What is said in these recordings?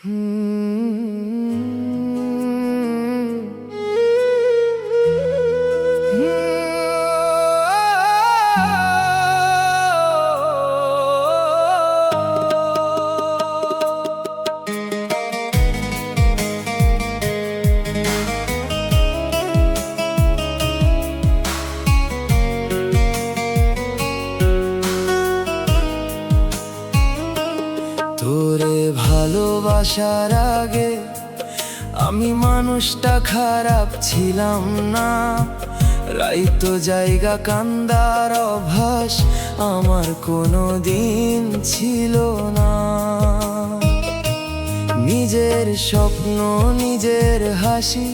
তোরে ভালোবাসার আগে আমি মানুষটা খারাপ ছিলাম না। রাইতো জায়গা কান্দার অভ্যাস আমার কোনো দিন ছিল না। নিজের স্বপ্ন নিজের হাসি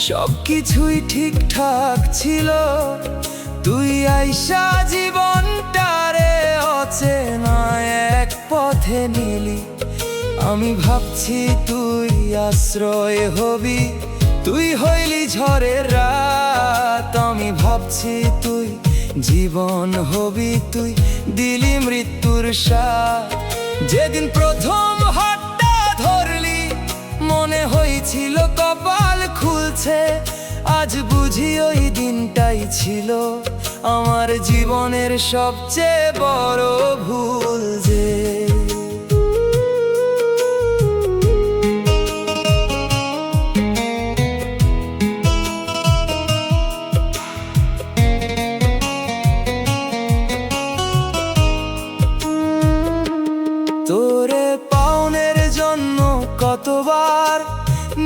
সবকিছুই ঠিকঠাক ছিল। তুই আইসা জীবনটারে অচেনা এক পথে নিলি। আমি ভাবছি তুই আশ্রয় হবি, তুই হইলি ঝড়ের রাত। আমি ভাবছি তুই জীবন হবি, তুই দিলি মৃত্যুর সাথ। যেদিন প্রথম হাতটা ধরলি মনে হয়েছিল কপাল খুলছে। আজ বুঝি ওই দিনটাই ছিল আমার জীবনের সবচেয়ে বড় ভুল। যে তোরে পাওনের জন্য কতবার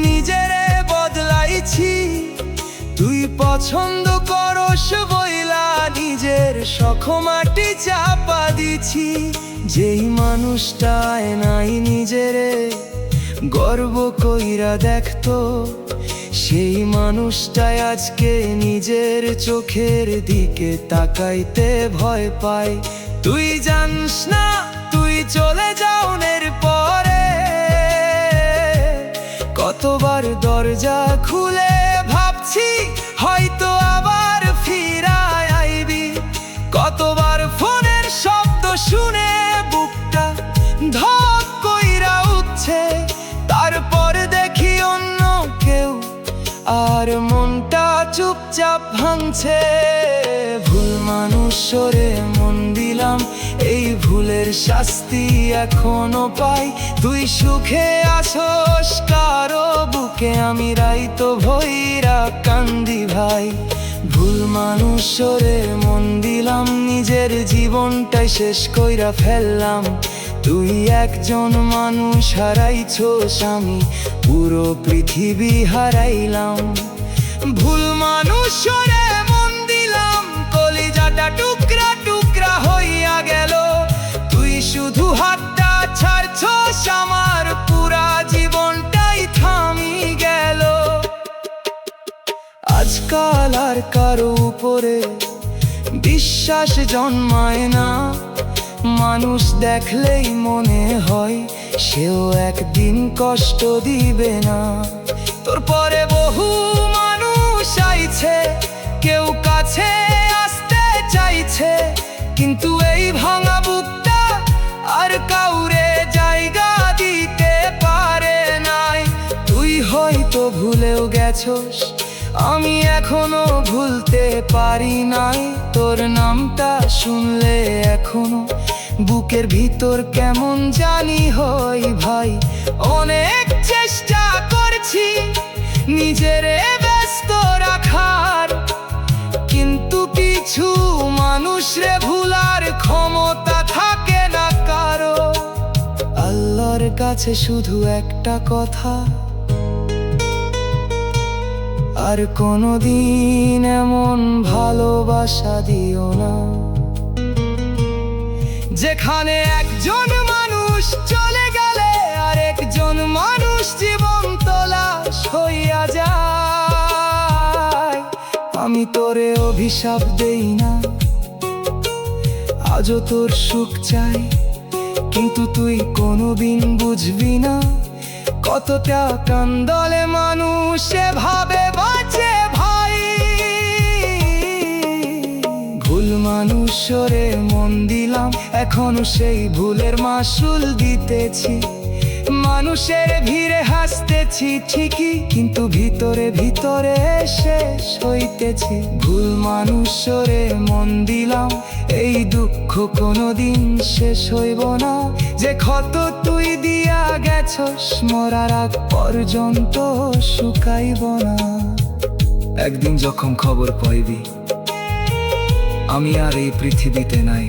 নিজেরে বদলাইছি। তুই পছন্দ করস বইলা নিজের শখ মাটি চাপা দিছি। যেই মানুষটায় নাই নিজেরে গর্ব কইরা দেখতো, সেই মানুষটাই আজকে নিজের চোখের দিকে তাকাইতে ভয় পায়। তুই জানিস না তুই চলে যাওনের পরে কতবার দরজা খুলে ভাবছি হয়তো আবার ফিরায় আইবি। কতবার ফোনের শব্দ শুনে বুকটা ধক কইরা উঠছে, তারপর দেখি অন্য কেউ আর মনটা চুপচাপ ভাঙছে। ভুল মানুষরে মন দিলাম, এই ভুলের শাস্তি এখনো পাই। তুই সুখে আসোস কারো বুকে, আমি রাইতো ভইরা কান্দি ভাই। ভুল মানুষরে মন দিলাম, নিজের জীবনটাই শেষ কইরা ফেললাম। তুই একজন মানুষ হারাইছোস, আমি পুরো পৃথিবী হারাইলাম। ভুল মানুষরে মন দিলাম, কলিজাটা টুকরা টুকরা হইয়া গেল। তুই শুধু হাতটা ছাড়ছোস, আমার পুরা জীবনটাই থামি গেল। আজকাল আর কারো উপরে বিশ্বাস জন্মায় না। মানুষ দেখলেই মনে হয় সেও একদিন কষ্ট দিবে না। তোর পরে বহু মানুষ আইছে, কেউ কাছে আসতে চাইছে, কিন্তু এই ভাঙা বুকটা আর কাউরে জায়গা দিতে পারে নাই। তুই হয়তো ভুলেও গেছস, আমি এখনো ভুলতে পারি নাই। তোর নামটা শুনলে এখনো বুকের ভিতর কেমন জানি হই ভাই। অনেক চেষ্টা করছি নিজেরে ব্যস্ত রাখার, কিন্তু কিছু মানুষরে ভুলার ক্ষমতা থাকে না কারো। আল্লাহর কাছে শুধু একটা কথা, আর কোনোদিন এমন ভালোবাসা দিও না যেখানে একজন মানুষ চলে গেলে আর একজন মানুষ জীবন তলাশ হইয়া যায়। আমি তোরে অভিশাপ দেই না, আজও তোর সুখ চাই, কিন্তু তুই কোনোদিন বুঝবি না কতটা কান্দলে মানুষ ভাবে বাঁচে ভাই। ভুল মানুষরে মন দিলাম, এখনো সেই ভুলের মাসুল দিতেছি। মানুষের ভিড়ে হাসতেছি ঠিকই, কিন্তু ভিতরে ভিতরে শেষ হইতেছি। ভুল মানুষরে মন দিলাম, এই দুঃখ কোনোদিন শেষ হইব না। যে ক্ষত তুই দিয়া গেছস, মরার আগ পর্যন্ত শুকাইব না। একদিন যখন খবর পাইবি আমি আর এই পৃথিবীতে নাই,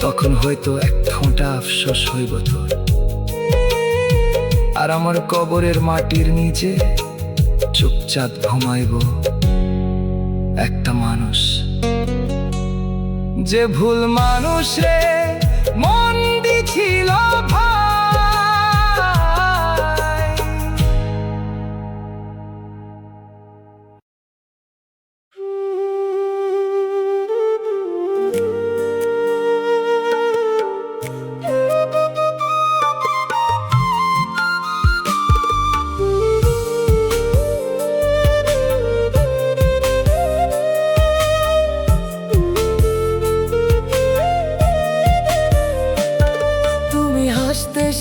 তখন হয়তো এক ফোঁটা আফসোস হইব তোর। আর আমার কবরের মাটির নিচে চুপচাপ ঘুমাইব একটা মানুষ, যে ভুল মানুষ রে মন দিছিল ভাই।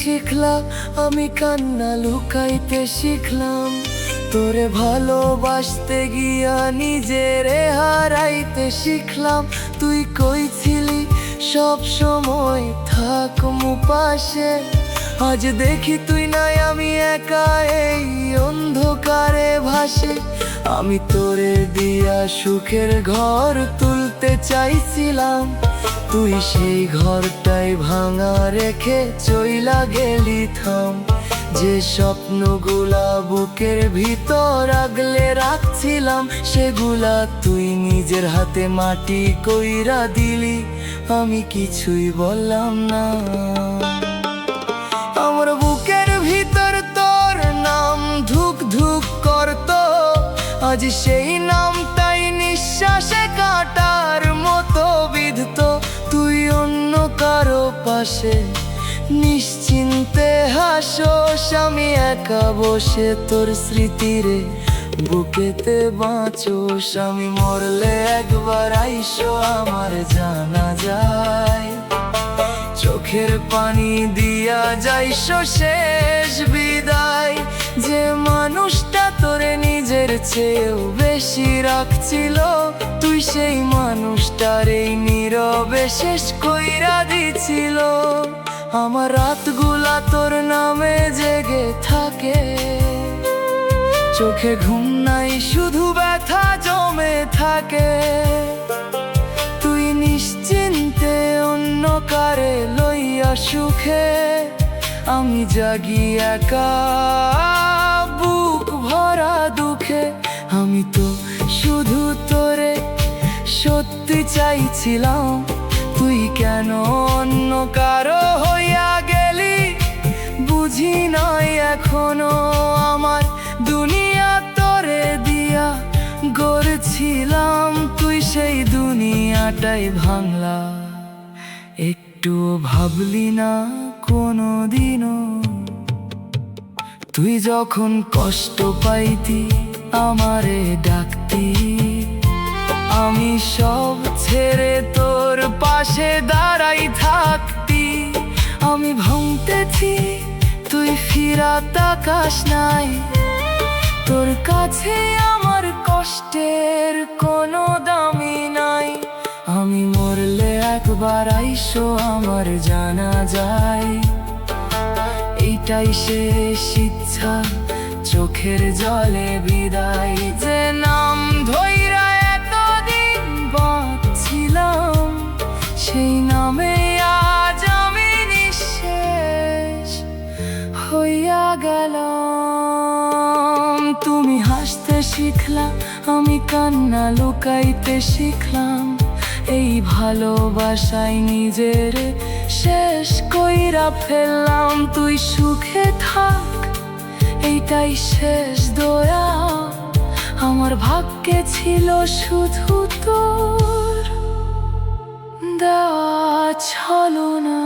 শিখলাম আমি কান্না লুকাইতে শিখলাম, তোরে ভালোবাসতে গিয়া নিজেরে হারাইতে শিখলাম। তুই কইছিলি সব সময় থাকমু পাশে, আজ দেখি তুই নাই, আমি একা এই অন্ধকারে ভাসে। আমি তোরে দিয়া সুখের ঘর তুলতে চাইছিলাম, তুই সেই ঘরটাই ভাঙা রেখে চইলা গেলি থাম। যে স্বপ্নগুলা বুকের ভিতর আগলে রাখছিলাম, সেগুলা তুই নিজের হাতে মাটি কইরা দিলি, আমি কিছুই বললাম না। আমার বুকের ভিতর তোর নাম ধুক ধুক করতো, আজ সেই নামটাই নিঃশ্বাসে কাটার মতো বিধতো। তুই অন্য কারো পাশে নিশ্চিন্তে হাসোস, আমি একা বসে তোর স্মৃতিরে বুকেতে বাঁচোস। আমি মরলে একবার আইসো আমার জানা যায়, চোখের পানি দিয়া যাইসো শেষ বিদায়। যে মানুষটা তোরে নিজের চেয়েও বেশি রাখছিল, তুই সেই মানুষটার এই নীরবে শেষ কইরা দিছিল। আমার রাতগুলা তোর নামে জেগে থাকে, চোখে ঘুম নাই শুধু ব্যথা জমে থাকে। তুই নিশ্চিন্তে অন্য কারে লইয়া সুখে, আমি জাগি একা বুক ভরা দুঃখে। আমি তো শুধু তোরে সত্যি চাইছিলাম, তুই কেন অন্য কারো হইয়া গেলি বুঝি নাই এখনো। আমার দুনিয়া তোরে দিয়া গড়েছিলাম, তুই সেই দুনিয়াটাই ভাঙলা। একটুও ভাবলি না কোনোদিনও, তুই যখন কষ্ট পাইতি আমারে ডাকতি, আমি সব ছেড়ে তোর পাশে দাঁড়াই থাকতি। আমি ভাঙতেছি তুই ফিরা তাকাস নাই, তোর কাছে আমার কষ্টের কোনো দামি নাই। আমি মরলে একবার আইসো আমার জানা যায়, এইটাই শেষ ইচ্ছা চোখের জলে বিদায়। যে নাম ধইরা এতদিন বাঁচছিলাম, সেই নামে আজ আমি নিঃশেষ হইয়া গেলাম। তুমি হাসতে শিখলা, আমি কান্না লুকাইতে শিখলাম, এই ভালোবাসায় নিজের শেষ কইরা ফেললাম। তুই সুখে থাক এইটাই শেষ দয়া, আমার ভাগ্যে ছিল শুধু তোর দেওয়া ছলনা।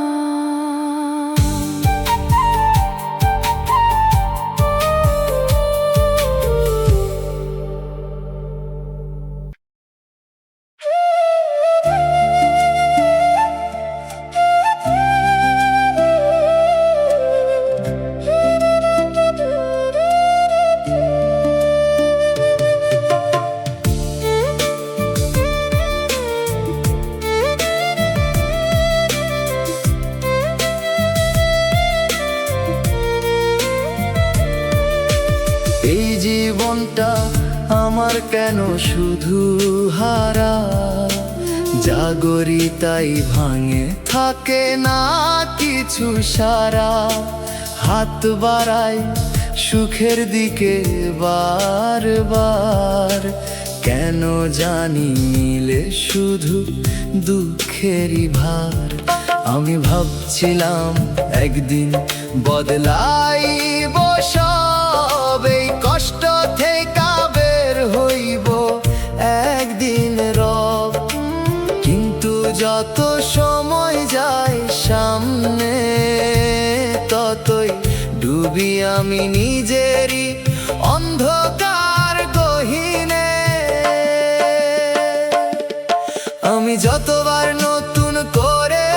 জীবনটা আমার কেন শুধু হারা, জাগরি তাই ভাঙে থাকে না কিছু সারা। হাত বাড়াই সুখের দিকে বারবার, কেন জানি মিলে শুধু দুঃখেরই ভার। আমি ভাবছিলাম একদিন বদলাইব সব, এই কষ্ট থেকে বের হইব একদিন রব। কিন্তু যত সময় যায় সামনে, ততই ডুবি আমি নিজেরই অন্ধকার গহীনে। আমি যতবার নতুন করে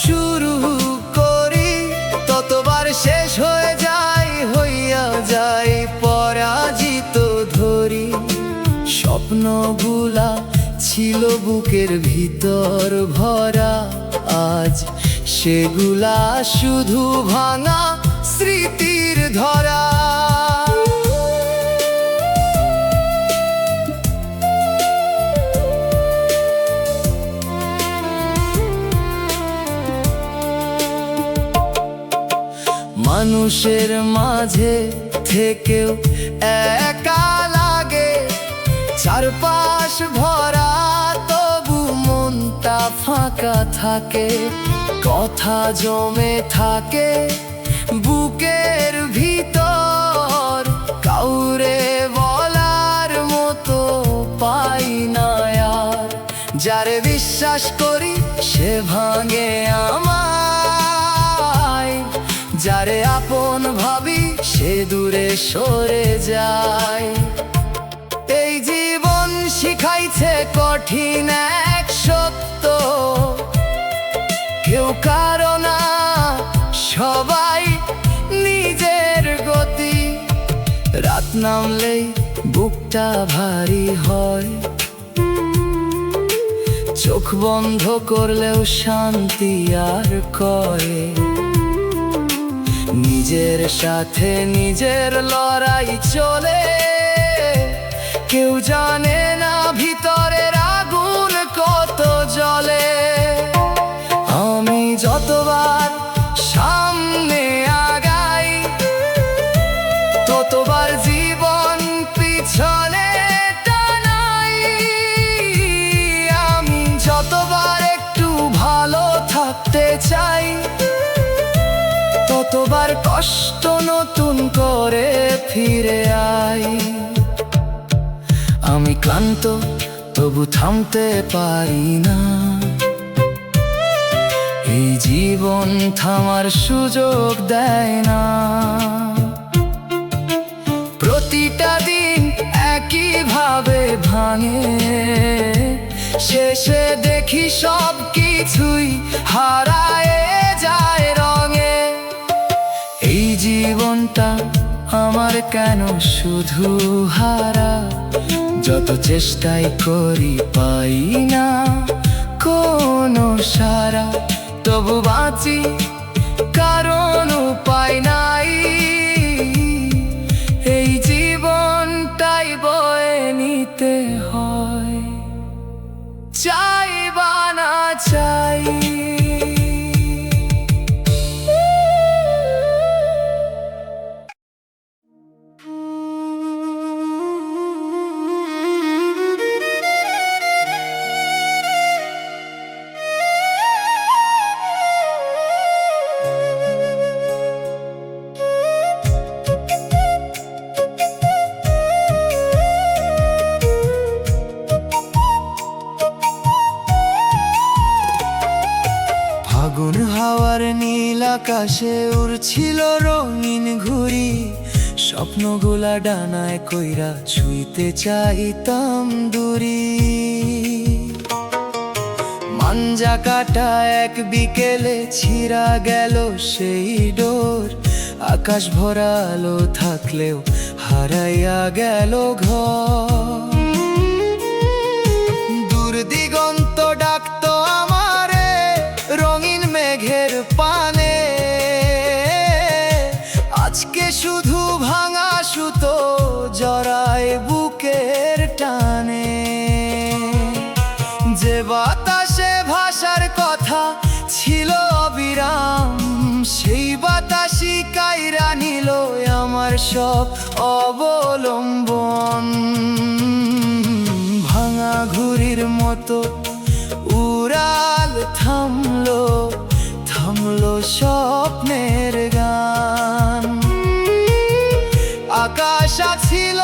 শুরু করি, ততবার শেষ হয়ে হইয়া যায় পরাজিত ধরি। স্বপ্নগুলা ছিল বুকের ভিতর ভরা, আজ সেগুলা শুধু ভাঙা স্মৃতির ধরা। মানুষের মাঝে থেকেও একা লাগে, চারপাশ ভরা তবু মনটা ফাঁকা থাকে। কথা জমে থাকে বুকের ভিতর, কাউরে বলার মতো পাই না আর। যারে বিশ্বাস করি সে ভাঙে আমায়, যারে আপন ভাবি সে দূরে সরে যায়। এই জীবন শিখাইছে কঠিন এক সত্য, কেউ কারো না সবাই নিজের গতি। রাত নামলেই বুকটা ভারী হয়, চোখ বন্ধ করলেও শান্তি আর করে। নিজের সাথে নিজের লড়াই চলে, কেউ জানে না ভিতরের আগুন কত জ্বলে। আমি যতবার সামনে আগাই, ততবার জীবন পিছনে টানাই। আমি যতবার একটু ভালো থাকতে চাই, ততবার কষ্ট নতুন করে ফিরে আই। আমি ক্লান্ত তবু থামতে পারি না, এই জীবন থামার সুযোগ দেয় না। প্রতিটা দিন একই ভাবে ভাঙে, শেষে দেখি সব কিছুই হারায়ে যায় রঙে। এই জীবনটা আমার কেন শুধু হারা, যত চেষ্টাই করি পাই না কোনো সারা। তবু বাঁচি কারণ উপায় নাই, এই জীবনটাই বয়ে নিতে হয়, চাই বা না চাই। ফাগুন হাওয়ার নীল আকাশে উড়ছিল রঙিন ঘুড়ি, স্বপ্নগুলা ডানায় কইরা ছুঁইতে চাইতাম দূরি। মাঞ্জা কাটা এক বিকেলে ছিঁড়া গেল সেই ডোর, আকাশ ভরা আলো থাকলেও হারাইয়া গেল ঘর। দূর দিগন্ত ডাকতো আমারে রঙিন মেঘের পানে, আজকে শুধু ভাঙা সুতোর মতো উড়াল থামলো, থামলো স্বপ্নের গান। আকাশ ছিল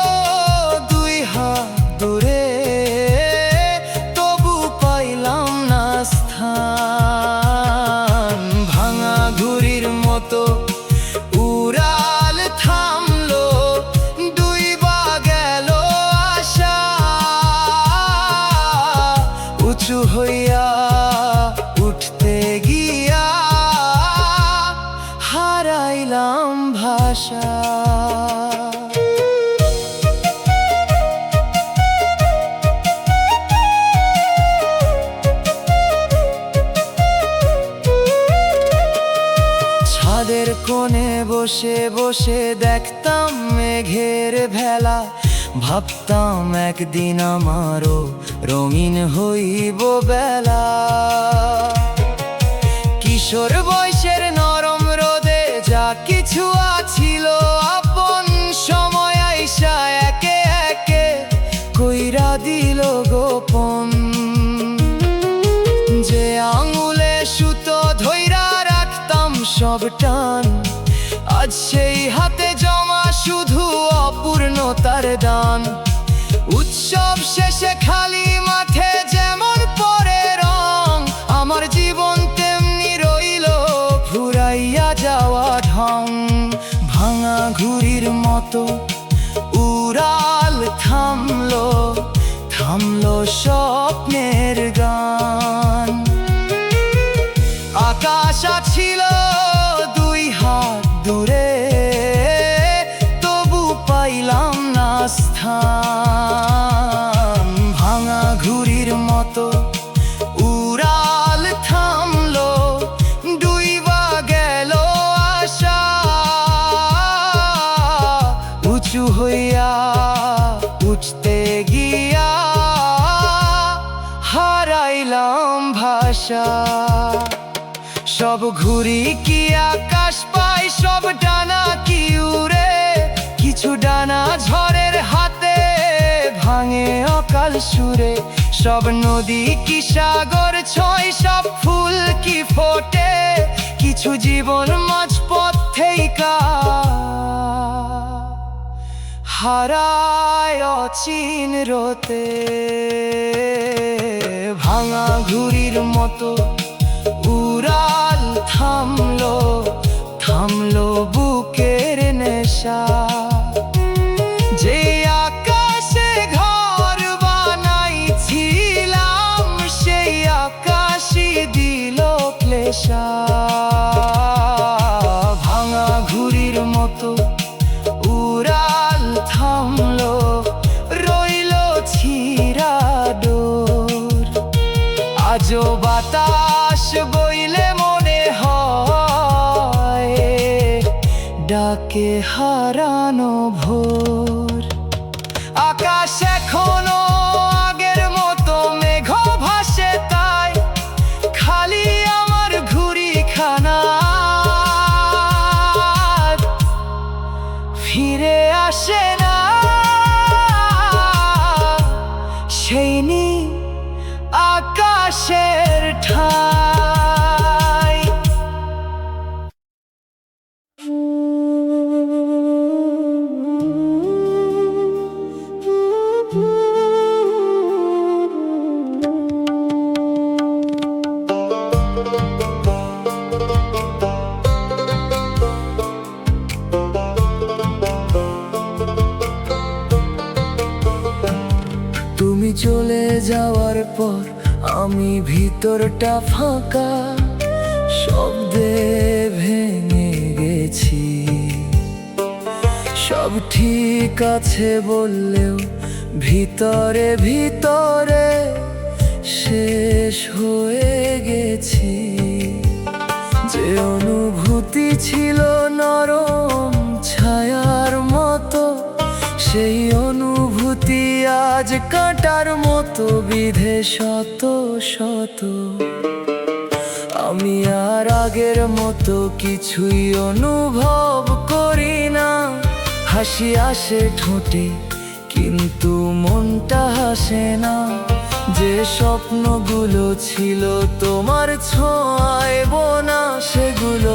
দুই হাত দূরে, তবু পাইলাম না স্থান। ভাঙা ঘুড়ির মতো উড়াল থামলো, ডুইবা গেল আশা। উঁচু হইয়া উঠতে গিয়া হারাইলাম ভাষা। ছাদের কোণে বসে বসে দেখতাম মেঘের ভেলা, ভাবতাম একদিন আমারও রঙিন হইব বেলা। কিশোর বয়সের নরম রোদে যা কিছু আছিল আপন, সময় আইসা একে একে কইরা দিল গোপন। যে আঙুলে সুতো ধইরা রাখতাম সব টান, আজ সেই হাতে জমা শুধু অপূর্ণতার দান। উৎসব শেষে খালি মাঠে যেমন পরে রং, আমার জীবন তেমনি রইল ফুরাইয়া যাওয়া ঢং। ভাঙা ঘুড়ির মতো উড়াল থামলো, থামলো স্বপ্নের গান। আকাশ ছিল দুই হাত দূরে, তবু পাইলাম না স্থান। ভাঙা ঘুড়ির মতো উড়াল থামলো, ডুইবা গেল আশা। উঁচু হইয়া উঠতে গিয়া হারাইলাম ভাষা। সব ঘুড়ি কি আকাশ পায়, সব ডানা কি উড়ে? কিছু ডানা ঝড়ের হাতে ভাঙে অকাল সুরে। সব নদী কি সাগর ছয়, সব ফুল কি ফোটে? কিছু জীবন মাঝপথ থেইকা হারায় অচিন রতে। ভাঙা ঘুড়ির মতো উড়াল থামলো, থামলো বুকের নেশা। যে আকাশে ঘর বানাইছিলাম, সেই আকাশই দিল ক্লেশা। ভাঙা ঘুড়ির মতো উড়াল থামলো, রইল ছিঁড়া ডোর। আজও বাতাস বইলে মনে হয় ডাকে হারানো ভোর। আকাশ এখনো আগের মতো মেঘ ভাসে, তাই খালি আমার ঘুড়িখানা ফিরে আসে না। সেই নীল আকাশের ঠাই। তুমি চলে যাওয়ার পর আমি ভিতরটা ফাঁকা, শব্দে ভেঙে গেছি। সব ঠিক আছে বললেও ভিতরে ভিতরে শেষ হয়ে গেছি। যে অনুভূতি ছিল নরম ছায়ার মতো, সেই অনুভূতি আজ কাঁটার মতো বিধে শত শত। আমি আর আগের মতো কিছুই অনুভব করি না। হাসি আসে ঠোঁটে কিন্তু মনটা হাসে না। যে স্বপ্নগুলো ছিল তোমার ছোঁয়ায় বোনা, সেগুলো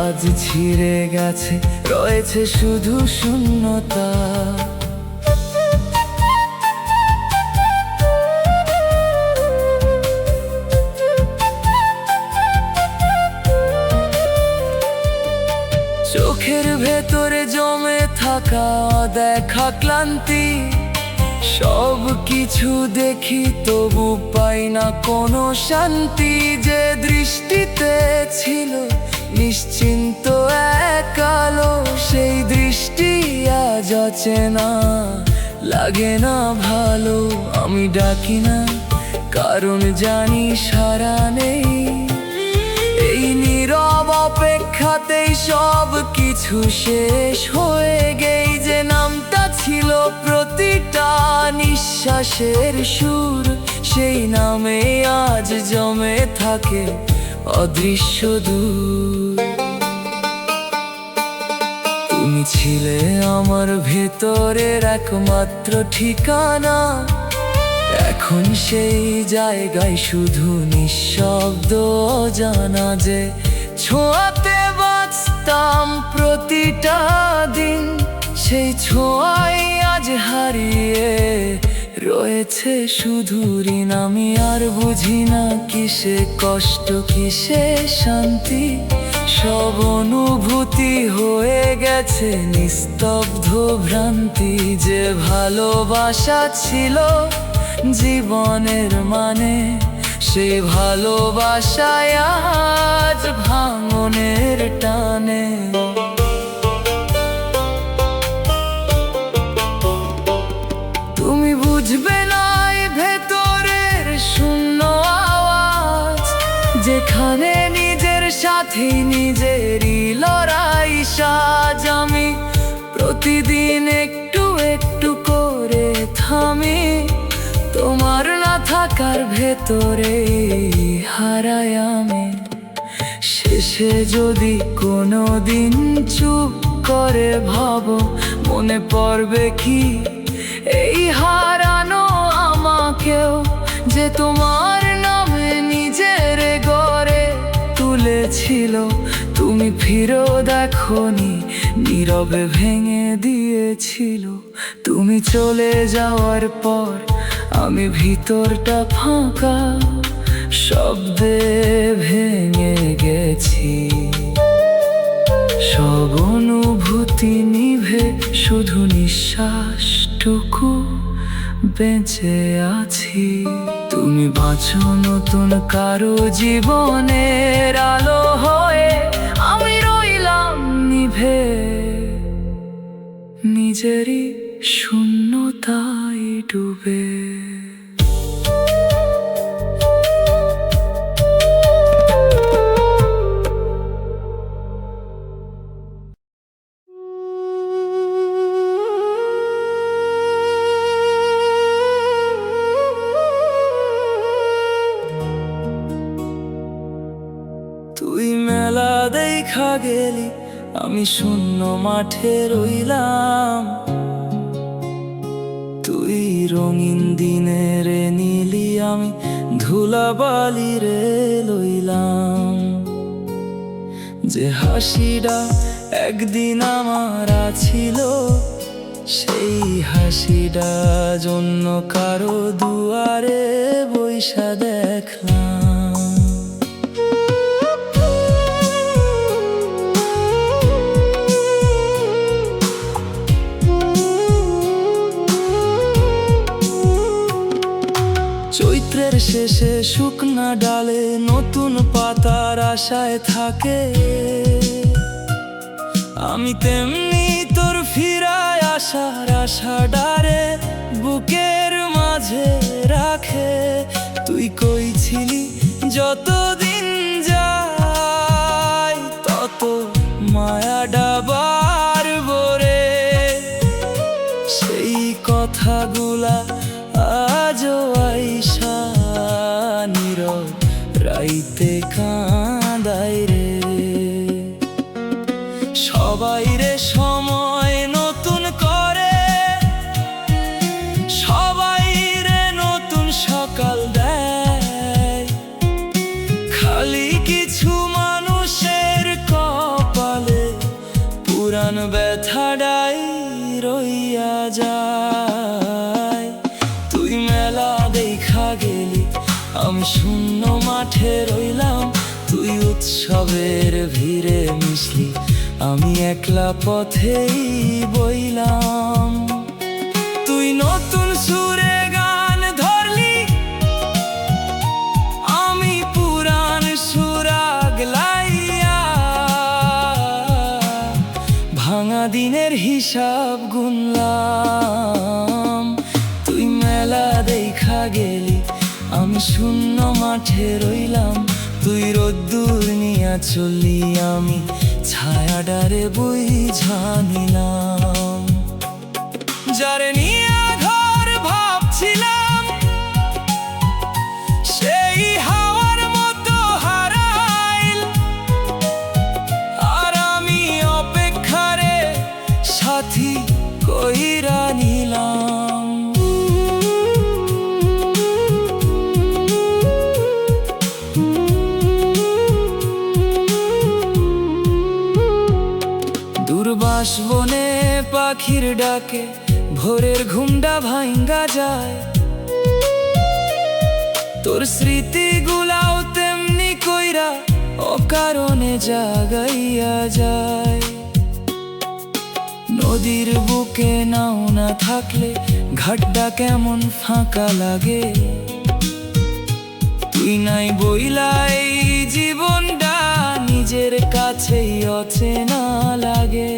আজ ছিঁড়ে গেছে, রয়েছে শুধু শূন্যতা। চোখের ভেতরে জমে থাকা দেখা ক্লান্তি, সব কিছু দেখি তবু পাই না কোনো শান্তি। যে দৃষ্টিতে ছিল নিশ্চিন্ত এক আলো, সেই দৃষ্টি আজ অচেনা, লাগে না ভালো। আমি ডাকি না কারণ জানি সারা নেই, এই নীরব অপেক্ষাতেই সব কিছু শেষ হয়ে গেই। যে নামটা ছিল প্রতিটা নিঃশ্বাসের সুর, সেই নামে আজ জমে থাকে অদৃশ্য দূর। তুমি ছিলে আমার ভেতরের একমাত্র ঠিকানা, এখন সেই জায়গায় শুধু নিঃশব্দ জানা। যে ছোঁয়াতে বাঁচতাম প্রতিটা দিন, সেই ছোঁয়াই আজ হারিয়ে রয়েছে শুধু ঋণ। আমি আর বুঝি না কিসে কষ্ট কিসে শান্তি, সব অনুভূতি হয়ে গেছে নিস্তব্ধ ভ্রান্তি। যে ভালোবাসা ছিল জীবনের মানে, সে ভালোবাসায় আজ ভাঙনের টানে। তুমি বুঝবে না এই ভেতরের শূন্য আওয়াজ, যেখানে নিজের সাথে নিজেরই লড়াই সাজ। আমি প্রতিদিন একটু একটু করে থামি, তোমার না থাকার ভেতরে হারাই আমি। শেষে যদি কোনো দিন চুপ করে ভাবো, মনে পড়বে কি এই হারানো আমাকেও, যে তোমার নামে নিজের গড়ে তুলেছিল। তুমি ফিরেও দেখোনি, নীরবে ভেঙে দিয়েছিল। তুমি চলে যাওয়ার পর আমি ভিতরটা ফাঁকা, শব্দে ভেঙে গেছি। সব অনুভূতি নিভে শুধু নিঃশ্বাসটুকু বেঁচে আছি। তুমি বাঁচো নতুন কারো জীবনের আলো হয়ে, আমি রইলাম নিভে নিজেরই শূন্যতায় ডুবে। তুই মেলা দেখা গেলি, আমি শূন্য মাঠে রইলাম। তুই রঙিন দিনের নীলি, আমি ধুলাবালি রে লইলাম। যে হাসিটা একদিন আমার ছিল, সেই হাসিটা জন্য কারো দুয়ারে বইসা দেখলাম। চৈত্রের শেষে শুকনা ডালে নতুন পাতার আশায় থাকে, আমি তেমনি তোর ফিরায় আসার আশা ডারে বুকের মাঝে রাখে। তুই কই ছিলি যতদিন যায়, তত মায়া ডাবার বরে। সেই কথাগুলা আজও আইসা নীরব রাইতে কাঁদাই রে। সবাই রে সময় নতুন করে, সবাই রে নতুন সকাল পুরান ব্যথাটাই রইয়া যায়। তুই মেলা দেখা গেলি, আমি শূন্য মাঠে রইলাম। তুই উৎসবের ভিড়ে মিশলি, আমি একলা পথেই বইলাম। তুই নতুন সুরে গান ধরলি, আমি পুরান সুরাগ লাইয়া ভাঙা দিনের হিসাব গুনলাম। তুই মেলা দেখা গেলি, আমি শূন্য মাঠে রইলাম। তুই রোদ্দুর নিয়া চললি, আমি ছায়াডারে বুঝা নিলাম। যারে নিয়া ঘর ভাবছিলাম, সেই হাওয়ার মতো হারাইল। আর আমি অপেক্ষারে সাথী কইরা নিলাম। দূরবাস বনে পাখির ডাকে ভোরের ঘুমটা ভাঙ্গা যায়। তোর স্মৃতিগুলাও তেমনি কইরা অকারণে জাগাইয়া যায়। নদীর বুকে নাও না থাকলে ঘাটটা কেমন ফাঁকা লাগে। তুই নাই বইলা এই জীবনটা নিজের কাছেই অচেনা লাগে।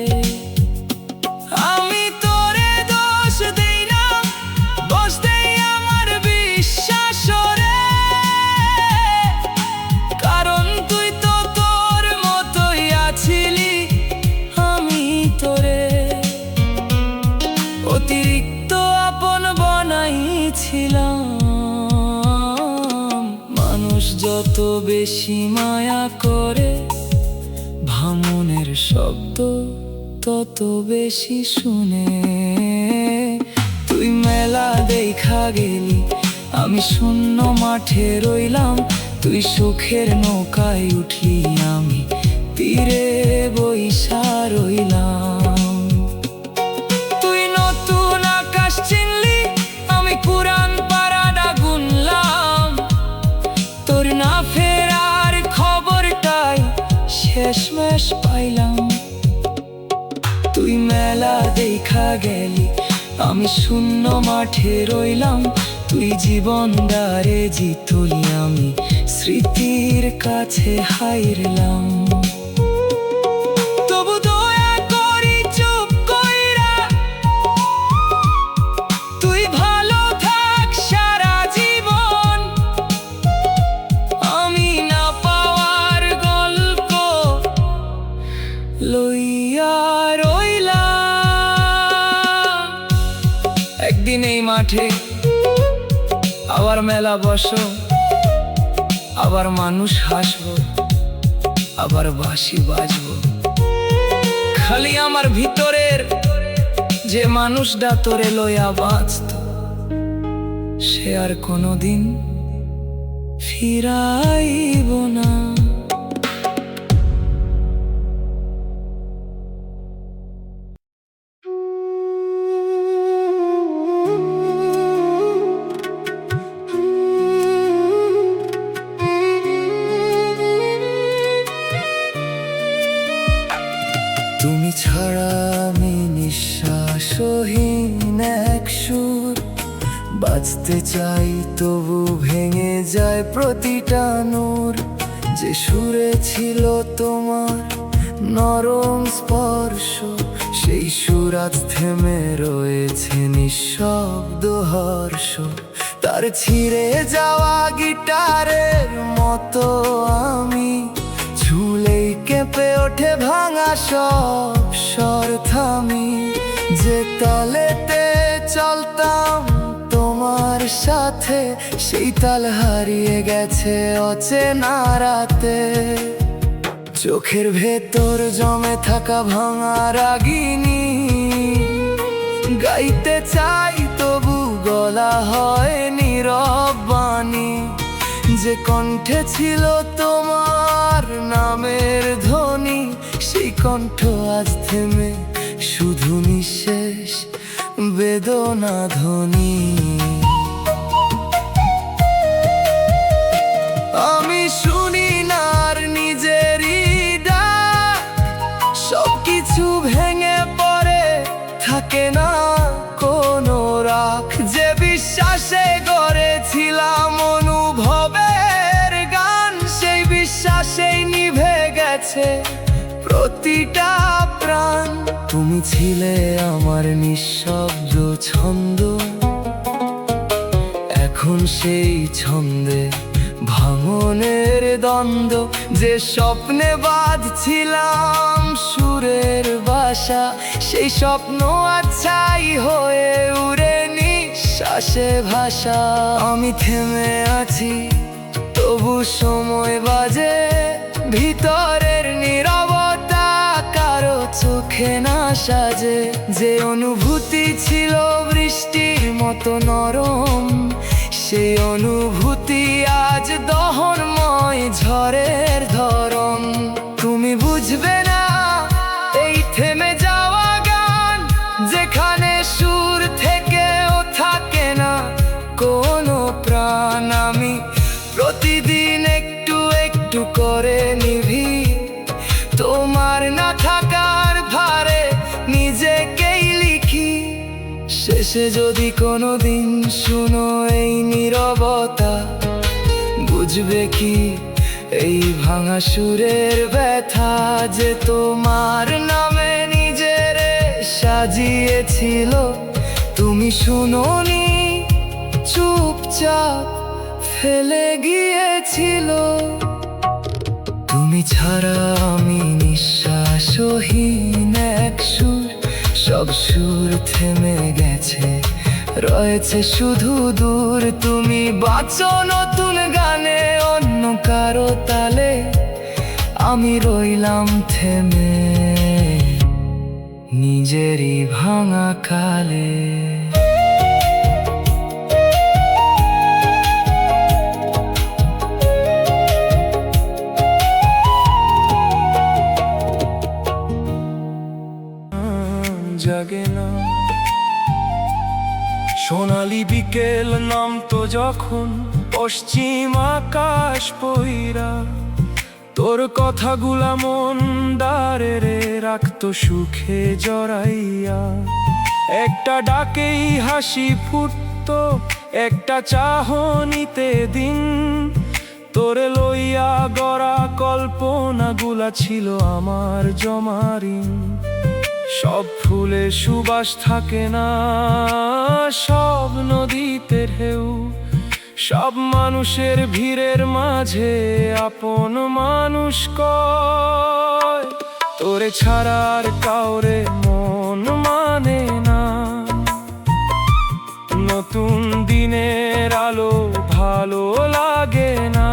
আমি তোরে দোষ দেই না, দোষ দেই আমার বিশ্বাস রে। কারণ তুই তো তোর মতোই আছিলি, আমি তোরে অতিরিক্ত আপন বানাইছিলাম। মানুষ যত বেশি মায়া করে, ভামনের শব্দ তত বেশি শুনে। তুই মেলা দেখা গেলি, আমি শূন্য মাঠে রইলাম। তুই সুখের নৌকায় উঠলি, আমি তীরে বইসা রইলাম। তুই নতুন আকাশ চিনলি, আমি পুরান পাড়াটা গুনলাম। তোর না ফেরার খবরটাই শেষমেশ পাইলাম। তুই মেলা দেখা গেলি, আমি শূন্য মাঠে রইলাম। তুই জীবন দ্বারে জিতলি, আমি স্মৃতির কাছে হাইরলাম। তবু দয়া করি চুপ কইরা, তুই ভালো থাক সারা জীবন। আমি না পাওয়ার গল্প লইয়া রইলাম। একদিন এই মাঠে আবার মেলা বসো, আবার মানুষ হাসবো, আবার বাঁশি বাজবো। খালি আমার ভিতরের যে মানুষটা তোরে লইয়া বাঁচত, সে আর কোনোদিন ফিরাইব না। তুমি ছাড়া আমি নিঃশ্বাসহীন এক সুর। বাঁচতে চাই তবু ভেঙে যায় প্রতিটা নূর। যে সুরে ছিল তোমার নরম স্পর্শ, সেই সুর আজ থেমে রয়েছে নিঃশব্দ হর্ষ। তার ছিঁড়ে যাওয়া গিটারের মতো আমি ঝুলেই কেঁপে ওঠে ভাঙা সব স্বর থামি। যে তালেতে চলতাম তোমার সাথে, সেই তাল হারিয়ে গেছে অচেনা রাতে। চোখের ভেতর জমে থাকা ভাঙা রাগিনী, গাইতে চাই তবু গলা হয় নীরব বাণী। যে কণ্ঠে ছিল তোমার নামের ধ্বনি, সেই কণ্ঠ আজ থেমে, শুধু নিঃশেষ বেদনা ধ্বনি। আমি শুনি না আর নিজেরই ডাক, সবকিছু ভেঙে পড়ে, থাকে না কোনো রাখ। যে বিশ্বাসে গড়েছিলাম অনুভবের গান, সেই বিশ্বাসেই নিভে গেছে প্রতিটা প্রাণ। তুমি ছিলে আমার নিঃশব্দ ছন্দ, এখন সেই ছন্দে ভাঙনের দ্বন্দ্ব। যে স্বপ্নে বাঁধছিলাম সুরের বাসা, সেই স্বপ্ন আচ্ছাই হয়ে উড়ে নিঃশ্বাসে ভাষা। আমি থেমে আছি, তবু সময় বাজে, ভিতরের নীরবতা কারো চোখে না সাজে। যে অনুভূতি ছিল বৃষ্টির মতো নরম, সেই অনুভূতি আজ দহনময় ঝড়ের ধরন। তুমি বুঝবে না এই থেমে যাওয়া গান, যেখানে সুর থেকেও থাকে না কোনো প্রাণ। আমি প্রতিদিন একটু একটু করে নিভি, তোমার না থাকার ভারে নিজেকেই লিখি। শেষে যদি কোনোদিন শুনো এই নীরবতা, বুঝবে কি এই ভাঙা সুরের ব্যথা। যে তোমার নামে নিজেরে সাজিয়েছিল, তুমি শুনোনি, চুপচাপ ফেলে গিয়েছিল। তুমি ছাড়া আমি নিঃশ্বাসহীন এক সুর, সব সুর থেমে গেছে, রয়েছে শুধু দূর। তুমি বাঁচো নতুন গানে, অন্য কারো তালে, আমি রইলাম থেমে নিজেরই ভাঙা কালে। জাগে না সোনালি বিকেল নামতো যখন, পশ্চিম আকাশ পইরা, তোর কথাগুলা মন দ্বারে রে রাখতো সুখে জড়াইয়া। একটা ডাকেই হাসি ফুটতো, একটা চাহনিতে দিন, তোরে লইয়া গড়া কল্পনাগুলা ছিল আমার জমারিন। সব ফুলে সুবাস থাকে না, সব নদীতে ঢেউ, সব মানুষের ভিড়ের মাঝে আপন মানুষ কয়। তোরে ছাড়ার কাউরে মন মানে না, নতুন দিনের আলো ভালো লাগে না।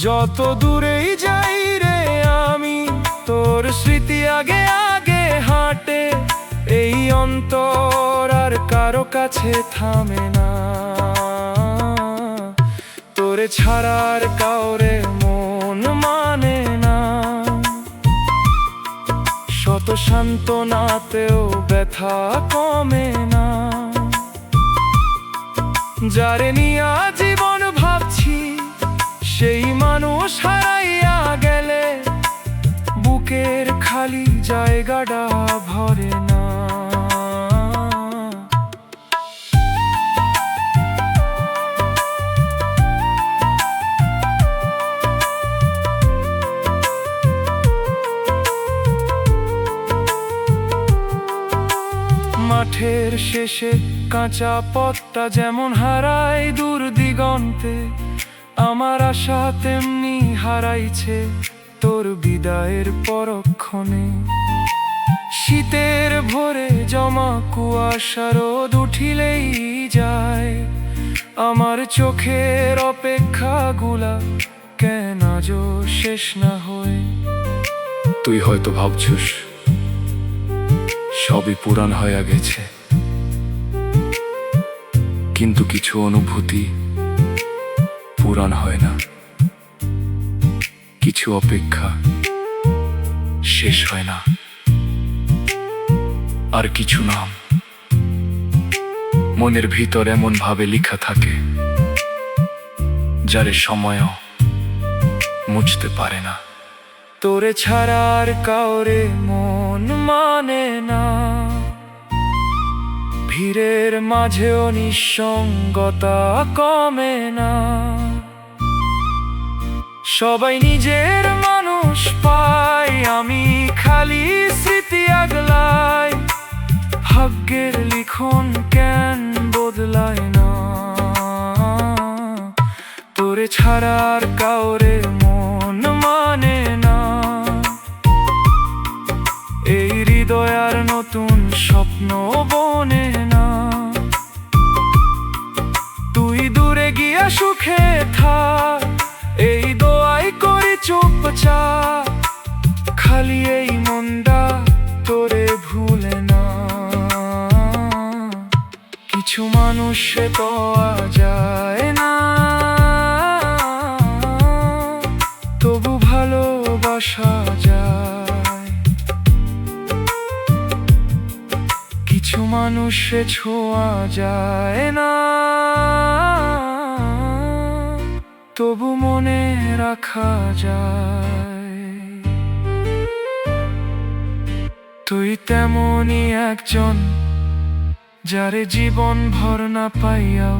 যত দূরেই যাই রে আমি, তোর স্মৃতি আগে আগে হাঁটে। এই অন্তর আর কারো কাছে থামে না, তোরে ছাড়ার কাউরে মন মানে না। শত সান্ত্বনাতেও ব্যথা কমে না, যারে নিয়া জীবন ভাবছি, সেই মানুষ হারাইয়া গেলে বুকের খালি জায়গাটা ভরে না। মাঠের শেষে কাঁচা পথটা যেমন হারায় দূর দিগন্তে, আমার আশা তেমনি হারাইছে তোর বিদায়ের পরক্ষণে। শীতের ভোরে জমা কুয়াশা রোদ উঠিলেই যায়, আমার চোখের অপেক্ষাগুলা কেন আজও শেষ না হয়। তুই হয়তো ভাবছিস সবই পুরান হয়ে গেছে, কিন্তু কিছু অনুভূতি পুরান হয় না, কিছু অপেক্ষা শেষ হয় না। আর কিছু নাম মনের ভিতর এমন ভাবে লেখা থাকে, যারে সময়ও মুছতে পারে না। তোরে ছাড়া আর কাউরে মন মানে না, ভিড়ের মাঝেও নিঃসঙ্গতা কমে না। সবাই নিজের মানুষ পায়, আমি খালি স্মৃতি আগলাই। ভাগ্যের লিখন কেন বদলায় না, তোরে ছাড়া আর কাউরে মন মানে না। এই হৃদয় আর নতুন স্বপ্ন বনে না। তুই দূরে গিয়া সুখে থাক, এই দোয়াই করি চুপচাপ। খালি এই মনটা তোরে ভুলে না। কিছু মানুষ সে পাওয়া যায় না, তবু ভালোবাসা যায়। কিছু মানুষ সে ছোঁয়া যায় না, তবু মনে রাখা যায়। তুই তেমনই একজন, যারে জীবন ভর না পাইয়াও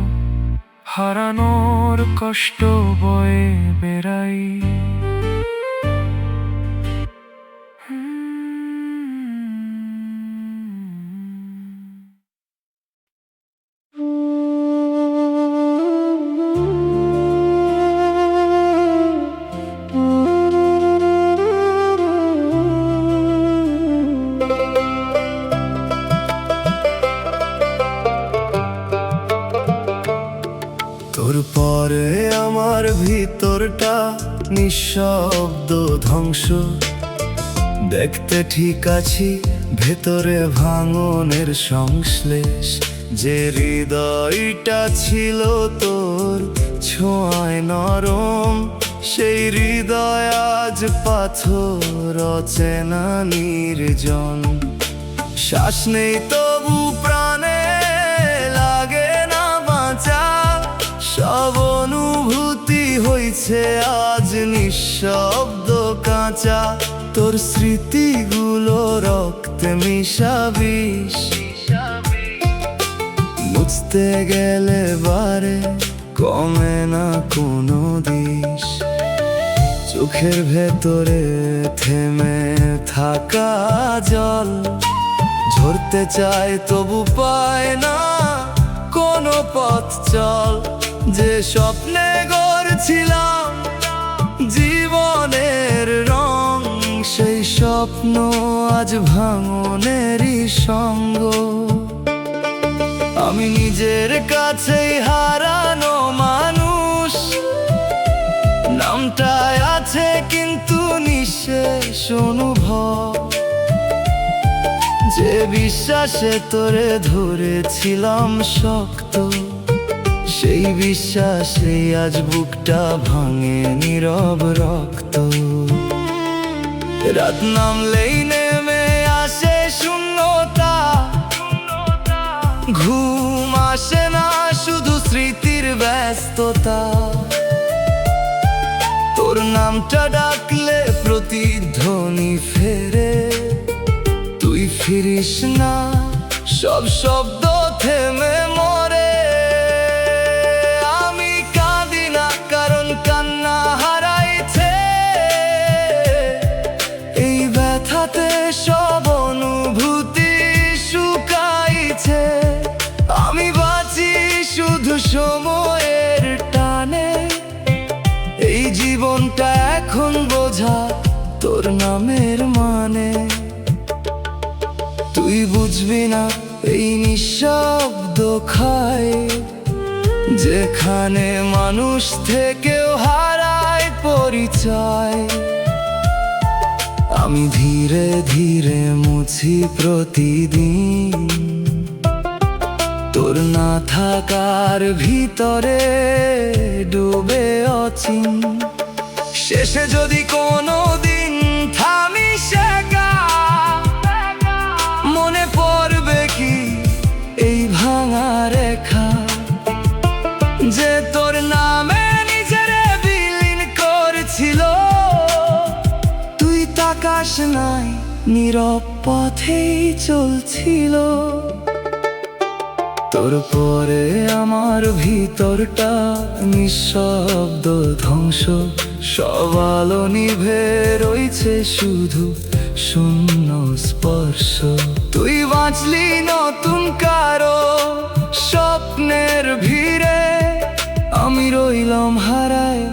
হারানোর কষ্ট বয়ে বেড়াই। তোর পরে আমার ভিতরটা নিঃশব্দ ধ্বংস। দেখতে ঠিক আছি, ভেতরে ভাঙনের সংশ্লেষ। যে হৃদয়টা ছিল তোর ছোঁয়ায় নরম, সেই হৃদয় আজ পাথর অচেনা নির্জন। শ্বাস নেই তবু প্রাণে লাগে না বাঁচা। সব অনুভূতি হইছে আজ নিঃশব্দ কাঁচা। তোর স্মৃতিগুলো রক্তে মিশা বিষ, মুছতে গেলে বারে কমে না কোনো দিশ। চোখের ভেতরে থেমে থাকা জল ঝরতে চায় তবু পায় না কোনো পথ চল। যে স্বপ্নে গড়ছিলাম জীবনের রং, সেই স্বপ্ন আজ ভাঙনেরই সঙ্গ। আমি নিজের কাছেই হারানো মানুষ, নামটায় আছে কিন্তু নিঃশেষ অনুভব। যে বিশ্বাসে তোরে ধরেছিলাম শক্ত, সেই বিশ্বাসে আজ বুকটা ভাঙে নীরব রক্ত। রাত নামলেই নেমে আসে শূন্যতা, ঘুম আসে না শুধু স্মৃতির ব্যস্ততা। তোর নামটা ডাকলে প্রতিধ্বনি ফেরে, তুই ফিরিস না, সব শব্দ থেমে মরে। আমি কাঁদি না কারণ কান্না হারাইছে, এই ব্যথাতে সব অনুভূতি শুকাইছে। আমি বাঁচি শুধু সময়ের টানে, এই জীবনটা এখন বোঝা তোর নামের মানে। তুই বুঝবি না এই নিঃশব্দ খায়, যেখানে মানুষ থেকেও হারায় পরিচয়। আমি ধীরে ধীরে মুছি প্রতিদিন তোর না থাকার ভিতরে ডুবে অচিন। শেষে যদি কোনো দিন থামি সে নাই, নীরব পথেই চলছিল। তোর পরে আমার ভিতরটা নিঃশব্দ ধ্বংস, সব আলো নিভে রয়েছে শুধু শূন্য স্পর্শ। তুই বাঁচলি নতুন কারো স্বপ্নের ভিড়ে, আমি রইলাম হারায়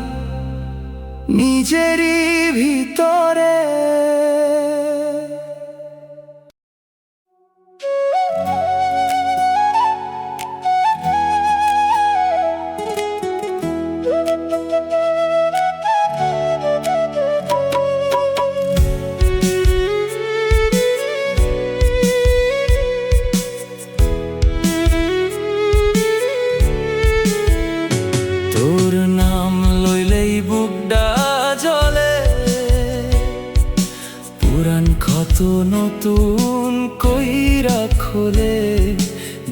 নিজেরই ভিতরে। তোর নাম লইলেই বুকটা জ্বলে, পুরান ক্ষত নতুন কইরা খোলে।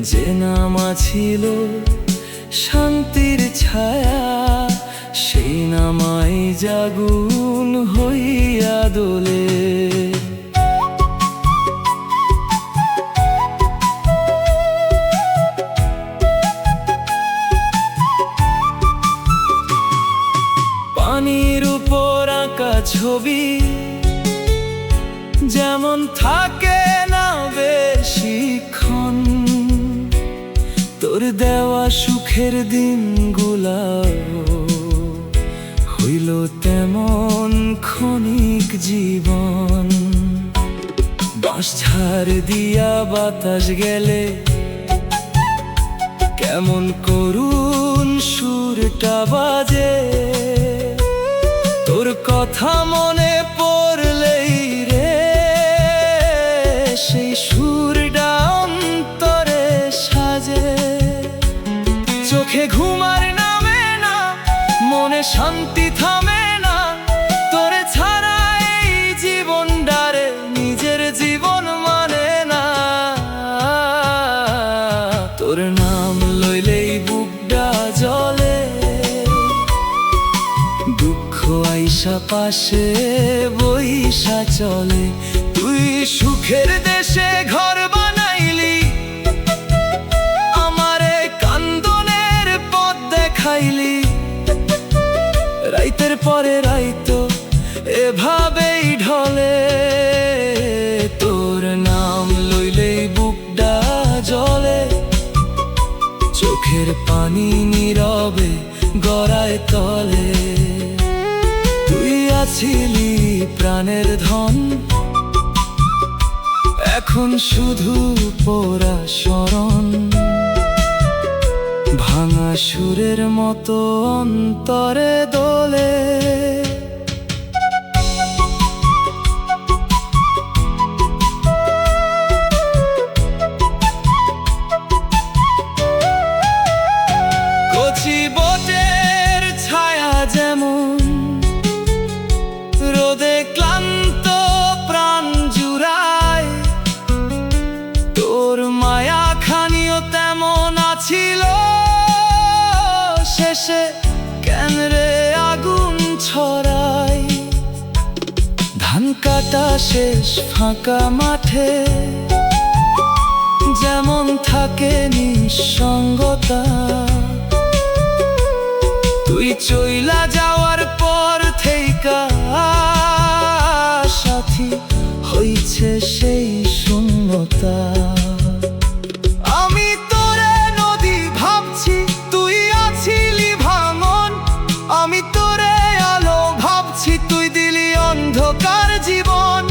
যে নামা ছিল শান্তির ছায়া, সেই নামাই জাগুন হইয়া দোলে। পানির উপর আঁকা ছবি যেমন থাকে না বেশিক্ষণ, তোর দেওয়া সুখের দিনগুলা হইল তেমন ক্ষণিক জীবন। বাঁশ ঝাড় দিয়া বাতাস গেলে কেমন করুণ সুরটা বাজে। তোর কথা মনে পড়লেই রে সেই সুরটা অন্তরে সাজে। চোখে ঘুমার নামে না, মনে শান্তি থামে না, তোরে ছাড়া এই জীবনটারে নিজের জীবন মানে না। তোর নাম লইলেই বুকটা জ্বলে, দুঃখ আইসা পাশে বইসা চলে। তুই সুখের দেশে ঘর বানাইলি, আমারে কান্দনের পথ দেখাইলি। রাইতের পরে রাইতো এভাবেই ঢলে, তোর নাম লইলেই বুকটা জ্বলে। চোখের পানি নীরবে গড়ায় তলে। তুই আছিলি প্রাণের ধন, এখন শুধু পোড়া স্মরণ। ভাঙা সুরের মতো অন্তরে দোলে। কচি বটের ছায়া যেমন রোদে ক্লান্ত প্রাণ জুড়ায়, তোর মায়া খানিও তেমন আছিল। শেষে কেন রে আগুন ছড়াই, ধান কাটা শেষ ফাঁকা মাঠে যেমন থাকে নিঃসঙ্গতা। তুই চইলা যাওয়ার পর থেইকা সাথী হইছে সেই শূন্যতা। আমি তোরে নদী ভাবছি, তুই আছিলি ভাঙন। আমি তোরে আলো ভাবছি, তুই দিলি অন্ধকার জীবন।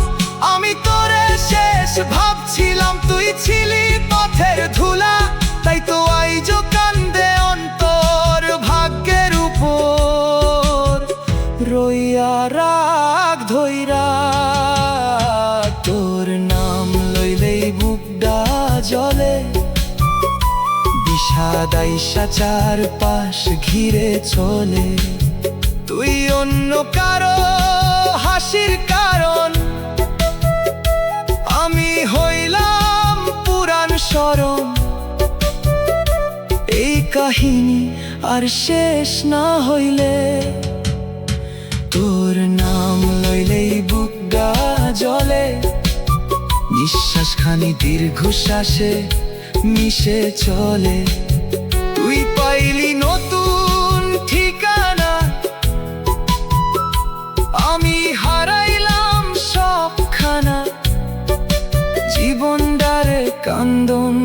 আমি তোরে শেষ ভাবছিলাম, তুই ছিলি পথের ধুলা। তাই তো আইজ কান্দে অন্তর ভাগ্যের উপর রইয়া রাগ ধইরা। তোর নাম লইলেই বুকটা জ্বলে, বিষাদ আইসা চারপাশ ঘিরে চলে। তুই অন্য কারো হাসির কারণ, আমি হইলাম পুরাণ স্মরণ। এই কাহিনী আর শেষ না হইলে, তোর নাম লইলেই বুকটা জ্বলে। সেখানে দীর্ঘশ্বাসে মিশে চলে। তুই পাইলি নতুন ঠিকানা, আমি হারাইলাম সবখানা। জীবনটারে কান্দন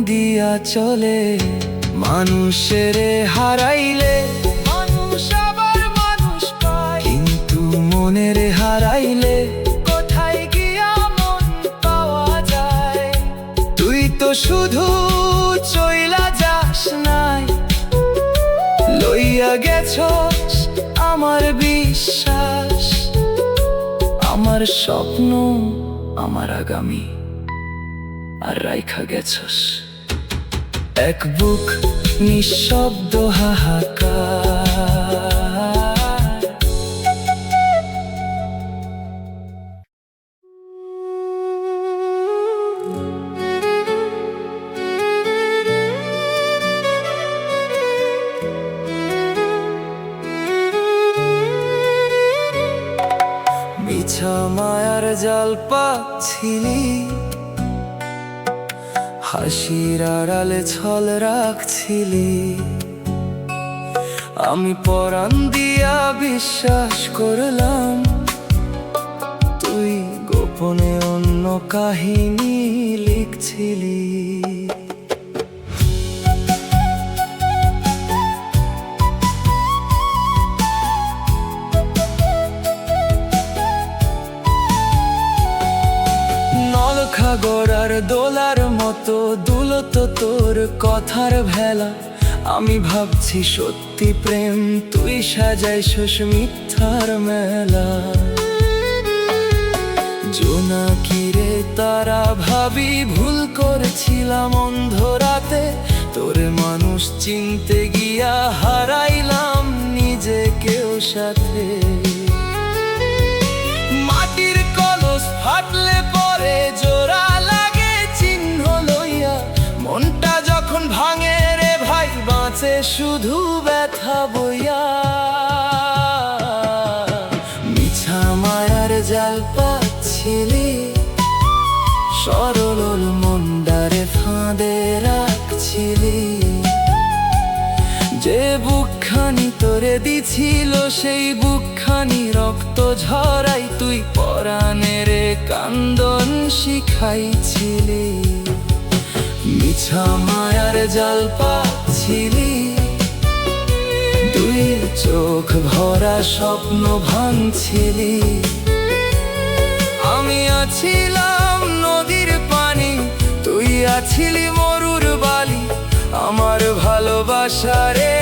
দিয়া চলে, মানুষের হারাইলে মানুষ আবার মানুষ পায়, কিন্তু মনের হারাইলে কোথায় গিয়া মন পাওয়া যায়? তুই তো শুধু চইলা যাস নাই, লইয়া গেছস আমার বিশ্বাস, আমার স্বপ্ন, আমার আগামী, আর রাইখা গেছস এক বুক নিঃশব্দ হাহাকার। মিছা মায়ার জাল পাচ্ছিলি, হাসির আড়ালে ছল রাখছিলি। আমি পরাণ দিয়া বিশ্বাস করলাম, তুই গোপনে অন্য কাহিনী লিখছিলি। নলখাগড়ার দোলার মতো দুলত তোর কথার ভেলা। আমি ভাবছি সত্যি প্রেম, তুই সাজাইছস মিথ্যার মেলা। জোনাকিরে তারা ভাবি ভুল করেছিলাম অন্ধরাতে, তোরে মানুষ চিনতে গিয়া হারাইলাম নিজেকেও সাথে। মাটির কলস ফাটলে পরে জোড়া লাগে চিহ্ন লইয়া, মনটা যখন ভাঙে রে ভাই বাঁচে শুধু ব্যথা বইয়া। মিছা মায়ার জাল পাচ্ছিলি, সরল মন্দারে ফাঁদে রাখছিলি। যে বুকখানি তোরে দিছিল সেই বুকখানি রক্ত ঝরাই, তুই পরাণের কান্দন শিখাইছিলি। মিছা মায়ার জাল পাচ্ছিলি, দুই চোখ ভরা স্বপ্ন ভাঙছিলি। আমি আছিলাম নদীর পানি, তুই আছিলি মরুর বালি। আমার ভালোবাসারে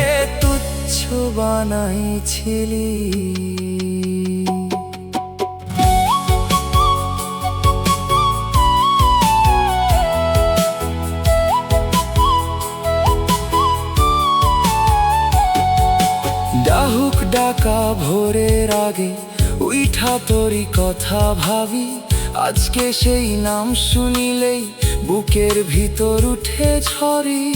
তুচ্ছ বানাইছিলি। ডাহুক ডাকা ভোরের আগে উইঠা তোরই কথা ভাবি। আজকে সেই নাম শুনিলেই বুকের ভিতর উঠে ঝরি।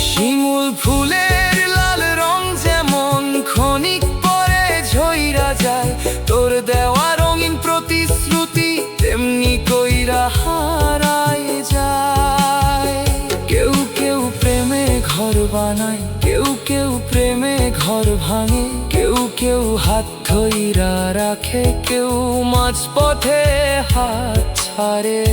শিমুল ফুলের লাল রং যেমন ক্ষণিক পরে ঝইরা যায়, তোর দেওয়া রঙিন প্রতিশ্রুতি তেমনি কইরা হারায় যায়। কেউ কেউ প্রেমে ঘর বানায়, কেউ কেউ প্রেমে ঘর ভাঙে, কেউ কেউ হাত ধইরা রাখে, কেউ মাঝপথে হাত ছাড়ে।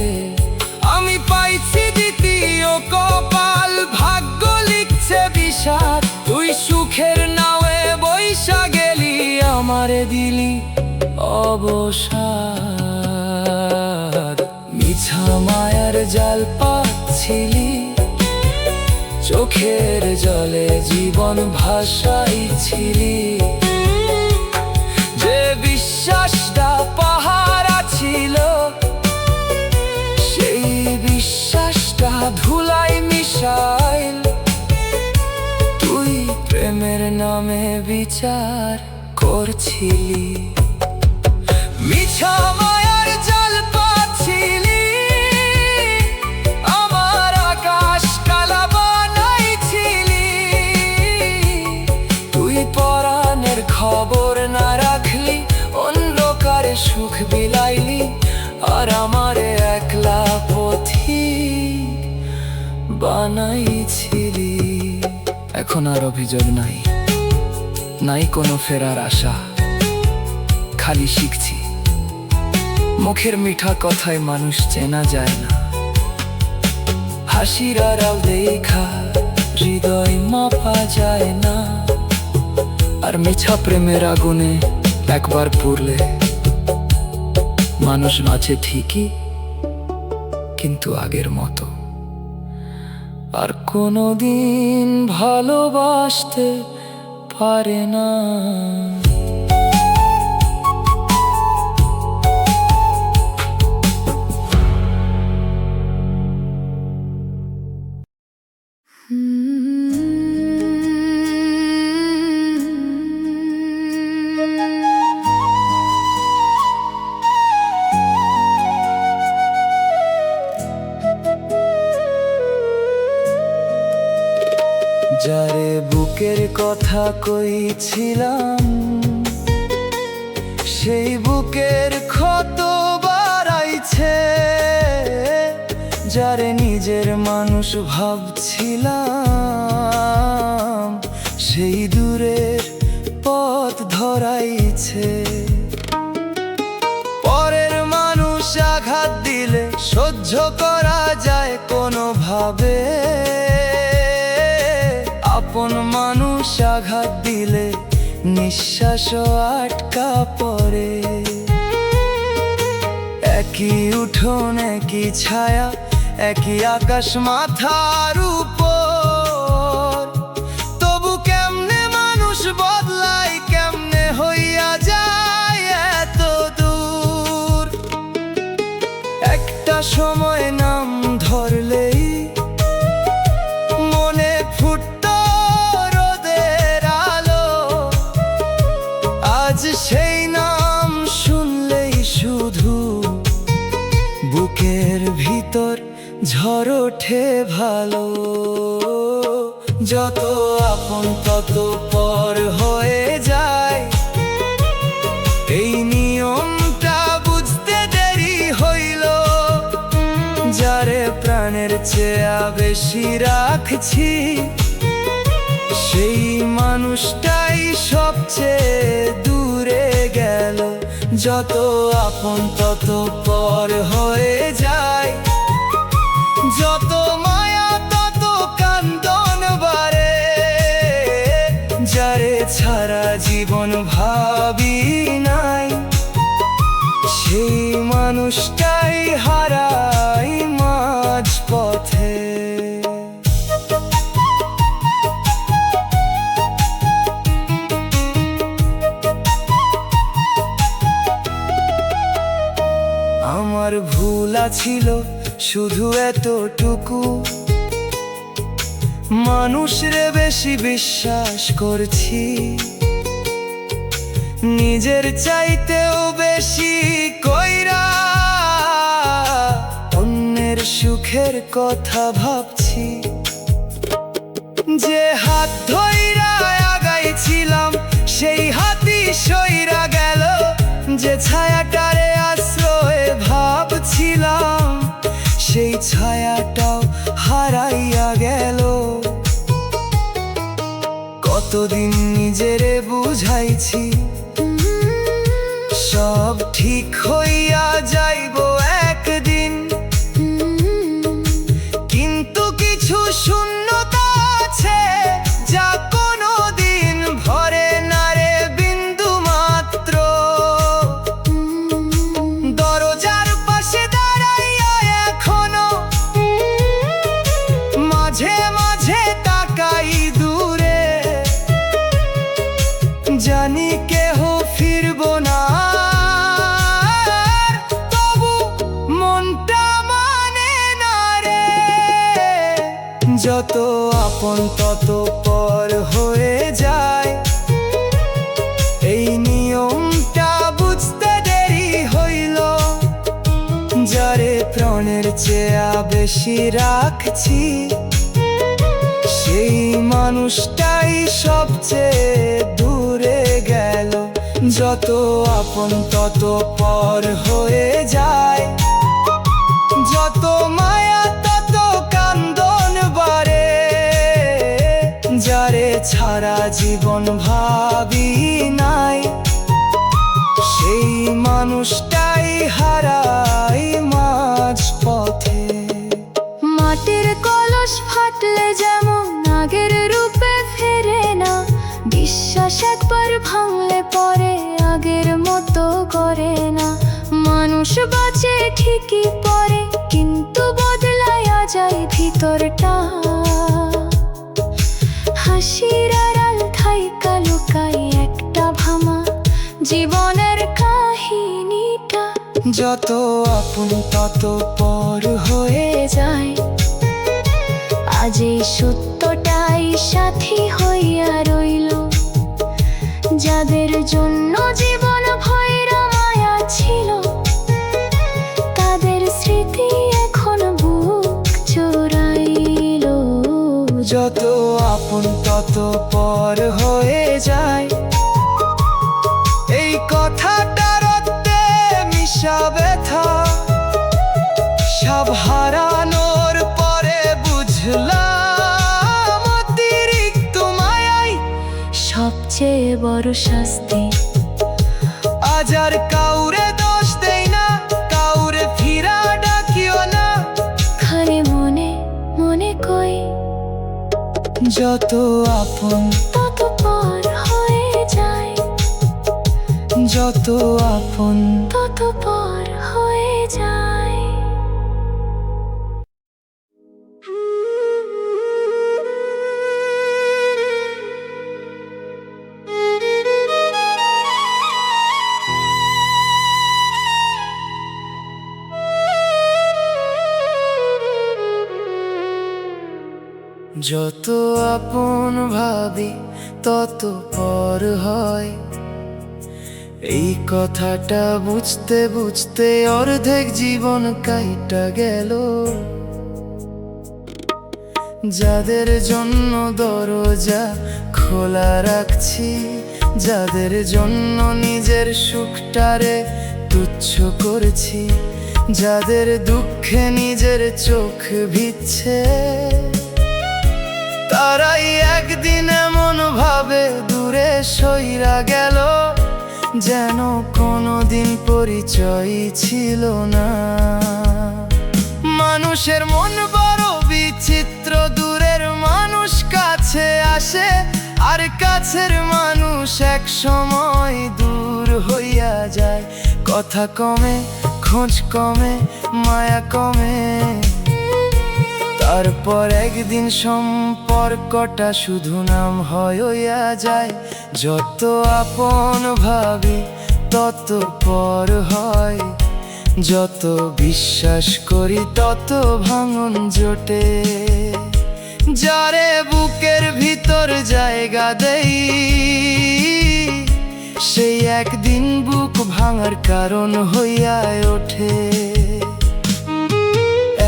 আমি পাইছি দ্বিতীয় কপাল, ভাগ্য লিখছে বিষাদ। তুই সুখের নাওয়ে বইসা গেলি, আমারে দিলি অবসাদ। মিছা মায়ার জাল পাচ্ছিলি, চোখের জলে জীবন ভাসাইছিলি। যে বিশ্বাসটা পাহারা ছিল, সেই বিশ্বাসটা ধুলাই মিশাইল। তুই প্রেমের নামে বিচার করছিলি। মিছা মায়ার জাল পাচ্ছিলি, আমার আকাশ কালা বানাইছিলি। তুই পরাণের খবর না রাখলি, অন্ধকারে সুখ বিলাইলি, আর আমারে এক বানাইছিলি। এখন আর অভিযোগ নাই, নাই কোনো ফেরার আশা, খালি শিখছি মুখের মিঠা কথায় মানুষ চেনা যায় না। হাসির আড়াল দেখা হৃদয় মাপা যায় না। আর মিছা প্রেমের আগুনে একবার পুড়লে মানুষ বাঁচে ঠিকই, কিন্তু আগের মতো আর কোনোদিন ভালোবাসতে পারে না। যারে বুকের কথা কইছিলাম, সেই বুকের ক্ষত বাড়াইছে। যারে নিজের মানুষ ভাবছিলাম, সেই দূরের পথ ধরাইছে। পরের মানুষ আঘাত দিলে সহ্য করা যায় কোনোভাবে, আপন মানুষ আঘাত দিলে নিঃশ্বাসও আটকা পড়ে। একই উঠোন একই ছায়া, একই আকাশ মাথার উপর, তবু কেমনে মানুষ বদলায়, কেমনে হইয়া যায় এত দূর। একটা সময় নাম ধরলেই মনে ফুটতো রোদের আলো, আজ সেই নাম শুনলেই শুধু বুকের ভিতর ঝড় ওঠে ভালো। যত আপন তত পর হয়ে যায়, এই নিয়মটা বুঝতে দেরি হইল। যারে প্রাণের চেয়ে বেশি রাখছি, সেই মানুষটাই সবচেয়ে দূরে গেল। যত আপন তত পর হয়ে যায়, যত মায়া তত কান্দন বাড়ে। যারে ছাড়া জীবন ভাবি নাই, সেই মানুষটাই হারাই মাঝ পথে। আমার ভুল ছিল শুধু এতটুকু, মানুষরে বেশি বিশ্বাস করছি, নিজের চাইতেও বেশি কইরা অন্যের সুখের কথা ভাবছি। যে হাত ধইরা আগাইছিলাম, সেই হাতই সইরা গেল। যে ছায়াটারে আশ্রয় ভাবছিলাম, সেই ছায়াটাও হারাইয়া গেল। কতদিন নিজেরে বুঝাইছি, সব ঠিক হইয়া যাইব একদিন, কিন্তু কিছু শূন্যতা আছে যা কোনোদিন ভরে না রে বিন্দু মাত্র। দরজার পাশে দাঁড়াইয়া এখনো মাঝে মাঝে তাকাই দূরে, জানি কেহ ফিরব না, তবু মনটা মানে না রে। যত আপন তত পর হয়ে যায়, এই নিয়মটা বুঝতে দেরি হইল। যারে প্রাণের চেয়ে বেশি রাখছি, সেই মানুষটাই সবচেয়ে দূরে গেল। যত আপন তত পর হয়ে যায়, যত মায়া তত কান্দন হারাই মাঝ পথে। মাটির কলস ফাটলে যেমন আগের রূপে ফেরে না, বিশ্বাস একবার ভাঙলে পরে আগের মতো করে না। মানুষ বাঁচে ঠিকই পরে, কিন্তু বদলায়া যায় ভিতরটা। হাসির আড়াল থাইকা লুকাই একটা ভামা জীবনের কাহিনীটা। যত আপন তত পর হয়ে যায় আজ এই সত্যটাই সাথী হইয়া রইল। যাদের জন্য জীবন ভৈরা মায়া ছিল, তাদের স্মৃতি এখন বুক জোড়াইল। যত আপন তত পর হয়ে যায়, এই কথাটা রক্তে মিশা ব্যথা। সব হারানোর পরে বুঝলাম অতিরিক্ত মায়াই সবচেয়ে বড় শাস্তি। আজ আর কাউরে দোষ দেই না, কাউরে ফিরা ডাকিও না। খালি মনে মনে কই যত আপন তত পর হয়ে যায়, যত আপন তত পর হয়ে যায়। যত আপন ভাবি তত পর হয়, এই কথাটা বুঝতে বুঝতে অর্ধেক জীবন কাইটা গেল। যাদের জন্য দরজা খোলা রাখছি, যাদের জন্য নিজের সুখটারে তুচ্ছ করেছি, যাদের দুঃখে নিজের চোখ ভিজছে, তারাই একদিন এমন ভাবে দূরে সইরা গেল, যেন কোনোদিন পরিচয় ছিল না। মানুষের মন বড় বিচিত্র, দূরের মানুষ কাছে আসে, আর কাছের মানুষ এক সময় দূর হইয়া যায়। কথা কমে, খোঁজ কমে, মায়া কমে, তারপর একদিন সম্পর্কটা শুধু নাম হইয়া যায়। যত আপন ভাবি তত পর হয়, যত বিশ্বাস করি তত ভাঙন জোটে। যারে বুকের ভিতর জায়গা দেই, সেই একদিন বুক ভাঙার কারণ হইয়া ওঠে।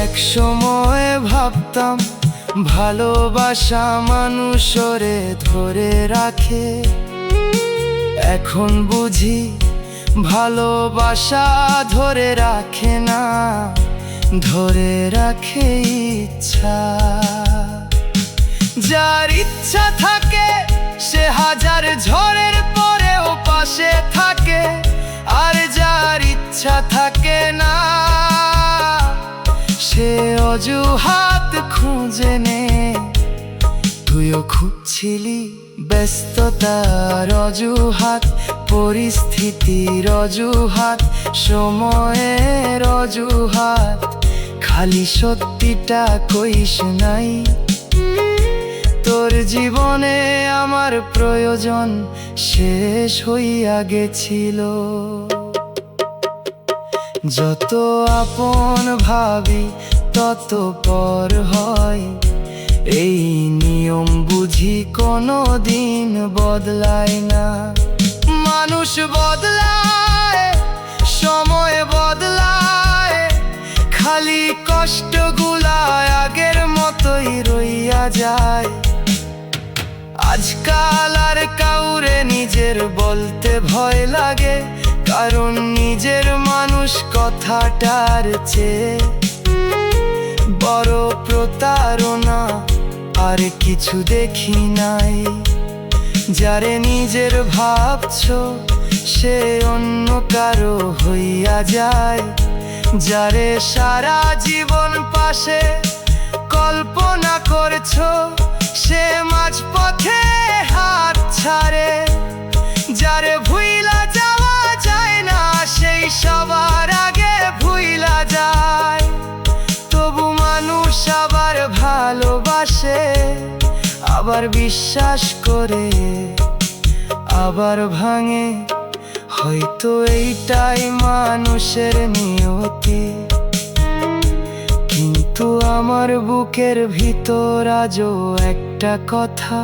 এক সময় ভাবতাম ভালোবাসা মানুষরে ধরে রাখে, এখন বুঝি ভালোবাসা ধরে রাখে না, ধরে রাখে ইচ্ছা। যার ইচ্ছা থাকে সে হাজার ঝড়ের পরেও পাশে থাকে, আর যার ইচ্ছা থাকে না সে অজুহাত খুঁজে নে। তুইও খুঁজছিলি ব্যস্ততার অজুহাত, পরিস্থিতির অজুহাত, সময়ের অজুহাত, খালি সত্যিটা কইস নাই। তোর জীবনে আমার প্রয়োজন শেষ হইয়া গেছিল। যত আপন ভাবি তত পর হয়, এই নিয়ম বুঝি কোনো দিন বদলায় না। মানুষ বদলায়, সময় বদলায়, খালি কষ্টগুলা আগের মতোই রইয়া যায়। আজকাল আর কাউরে নিজের বলতে ভয় লাগে, কারণ নিজের মানুষ কথাটার চেয়ে বড় প্রতারণা আর কিছু দেখি নাই। যারে নিজের ভাবছো সে অন্য কারো হইয়া যায়। যারে সারা জীবন পাশে কল্পনা করছো, সে মাঝপথে হাত ছাড়ে। যারে ভুইলা যাওয়া যায় না, সেই সবার আগে ভুইলা যায়। তবু মানুষ আবার ভালোবাসে, আবার বিশ্বাস করে, আবার ভাঙে। হয়তো এইটাই মানুষের নিয়তি। কিন্তু আমার বুকের ভিতর আজও একটা কথা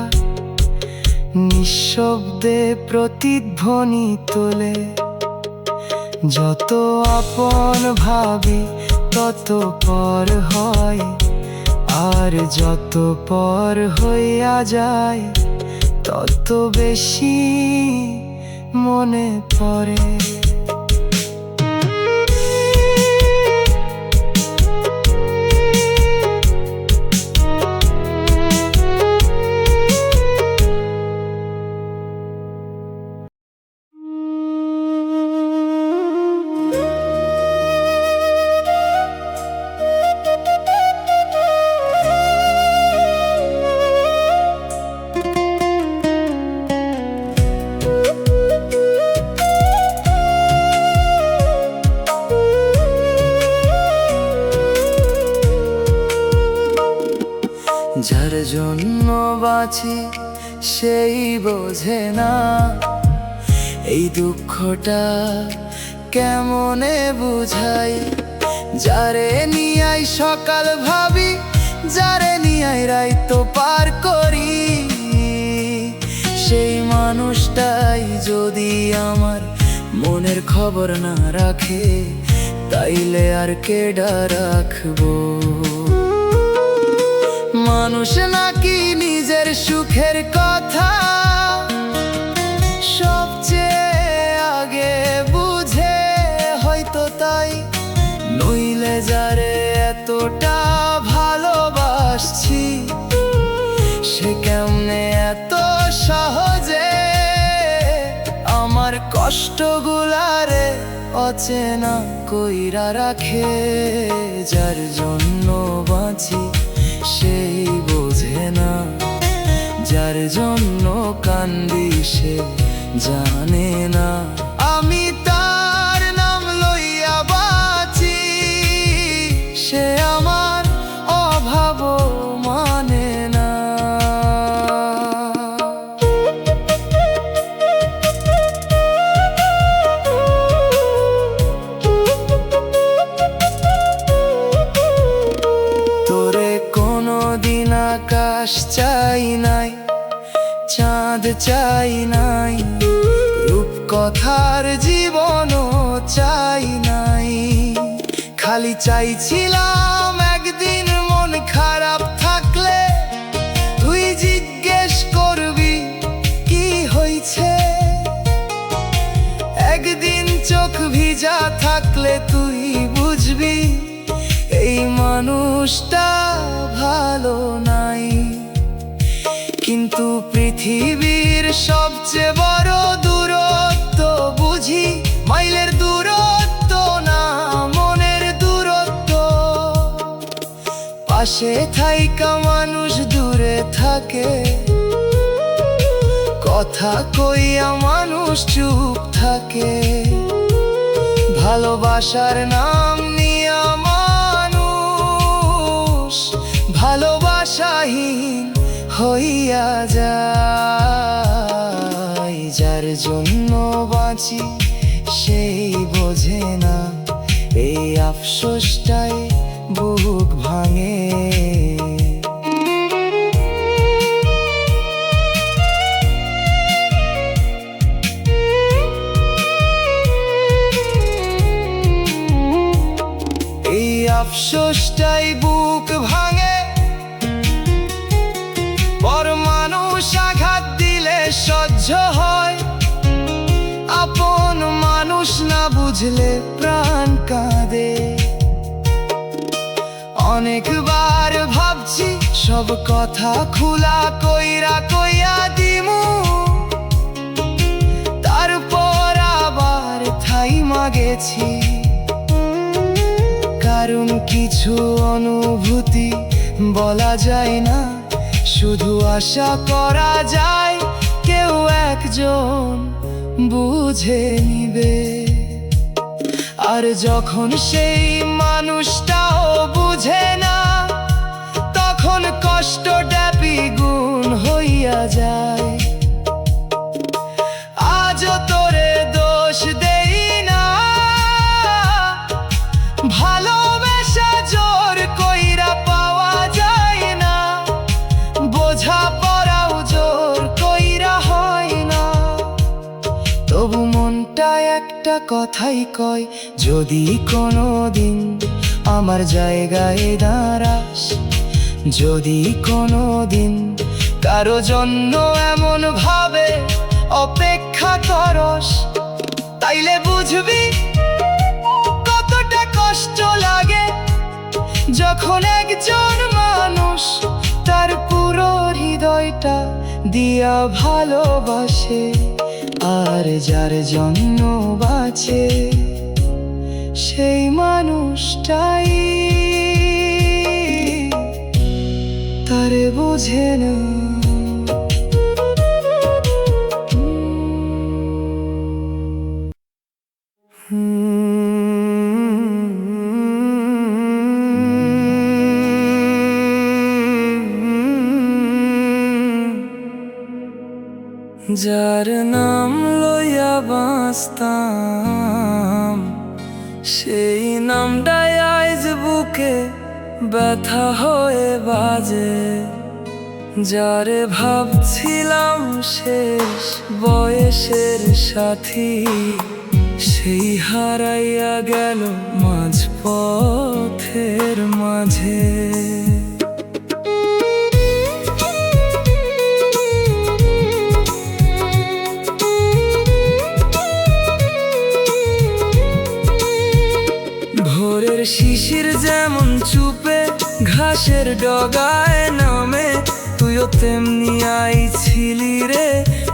নিঃশব্দে প্রতিধ্বনি তোলে। যত আপন ভাবি তত পর হয়, আর যত পর হইয়া যায় তত বেশি মনে পড়ে। যার জন্য বাঁচি সেই বোঝে না এই দুঃখটা কেমনে বুঝাই। যারে নিয়াই সকাল ভাবি, যারে নিয়াই রাত পার করি, সেই মানুষটাই যদি আমার মনের খবর না রাখে, তাইলে আর কেডা রাখবো? মানুষ নাকি নিজের সুখের কথা সবচেয়ে আগে বুঝে, হয়তো তাই নইলে যারে এতটা ভালোবাসছি, সে কেমনে এত সহজে আমার কষ্টগুলারে অচেনা কইরা রাখে। যার জন্য বাঁচি সেই বোঝে না, যার জন্য কান্দি সে জানে না। আমি তার নাম লইয়া বাঁচি, সে আমার অভাব মানে না। তোরে কোনদিন আকাশ চাই নাই, চাঁদ চাই নাই, রূপকথার জীবনও চাই নাই। খালি চাইছিলাম একদিন মন খারাপ থাকলে তুই জিজ্ঞেস করবি কি হইছে। একদিন চোখ ভিজা থাকলে তুই বুঝবি এই মানুষটা ভালো নাই। কিন্তু পৃথিবীর সবচেয়ে বড় দূরত্ব বুঝি মাইলের দূরত্ব না, মনের দূরত্ব। পাশে থাইকা মানুষ দূরে থাকে, কথা কইয়া মানুষ চুপ থাকে। ভালোবাসার নাম নিয়া মানুষ ভালোবাসাহীন হইয়া যায়। যার জন্য বাঁচি সেই বোঝে না, এই আফসোসটাই বুক ভাঙে। এই আফসোসটাই বুক ভাঙে। পর মানুষ আঘাত দিলে সহ্য হয়, আপন মানুষ না বুঝলে প্রাণ কাঁদে। অনেকবার ভাবছি সব কথা খোলা কইরা দিমু, তারপর মাগেছি, কারণ কিছু অনুভূতি বলা যায় না, শুধু আশা করা যায় কেউ একজন বুঝে নিবে। আর যখন সেই মানুষটাও বুঝে না, তখন কষ্টটা দ্বিগুণ হইয়া যায়। আজও তোরে দোষ দেই না, ভালোবাসা জোর কইরা পাওয়া যায় না, বোঝা পড়াও জোর কইরা হয় না। তবু মনটা একটা কথাই কয়, যদি কোনোদিন আমার জায়গায় দাঁড়াস, যদি কোনোদিন কারো জন্য এমন ভাবে অপেক্ষা করস, তাইলে বুঝবি কতটা কষ্ট লাগে যখন একজন মানুষ তার পুরো হৃদয়টা দিয়া ভালোবাসে, আর যার জন্য বাঁচে সেই মানুষটাই তারে বোঝে না। যার নাম লইয়া বাঁচতাম, সেই নামটাই আজ বুকে ব্যথা হয়ে বাজে। যারে ভাবছিলাম শেষ বয়সের সাথী, সেই হারাইয়া গেল মাঝ পথের মাঝে। ভোরের শিশির যেমন চুপে ঘাসের ডগায় নামে, তুইও তেমনি আইছিলি রে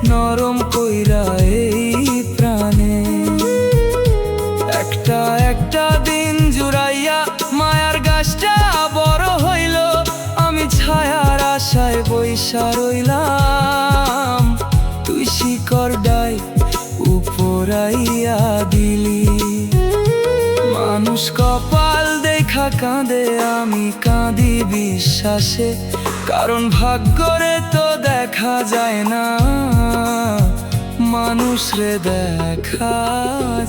নরম কইরা এই প্রাণে। একটা একটা দিন জুড়াইয়া মায়ার গাছটা বড় হইল, আমি ছায়ার আশায় বইসা রইলাম, তুই শিকড় ডাই উপরাইয়া দিলি। মানুষ কপাল দেখা কাঁদে, আমি কাঁদি বিশ্বাসে, কারণ ভাগ্যরে তো দেখা যায় না, মানুষ রে দেখা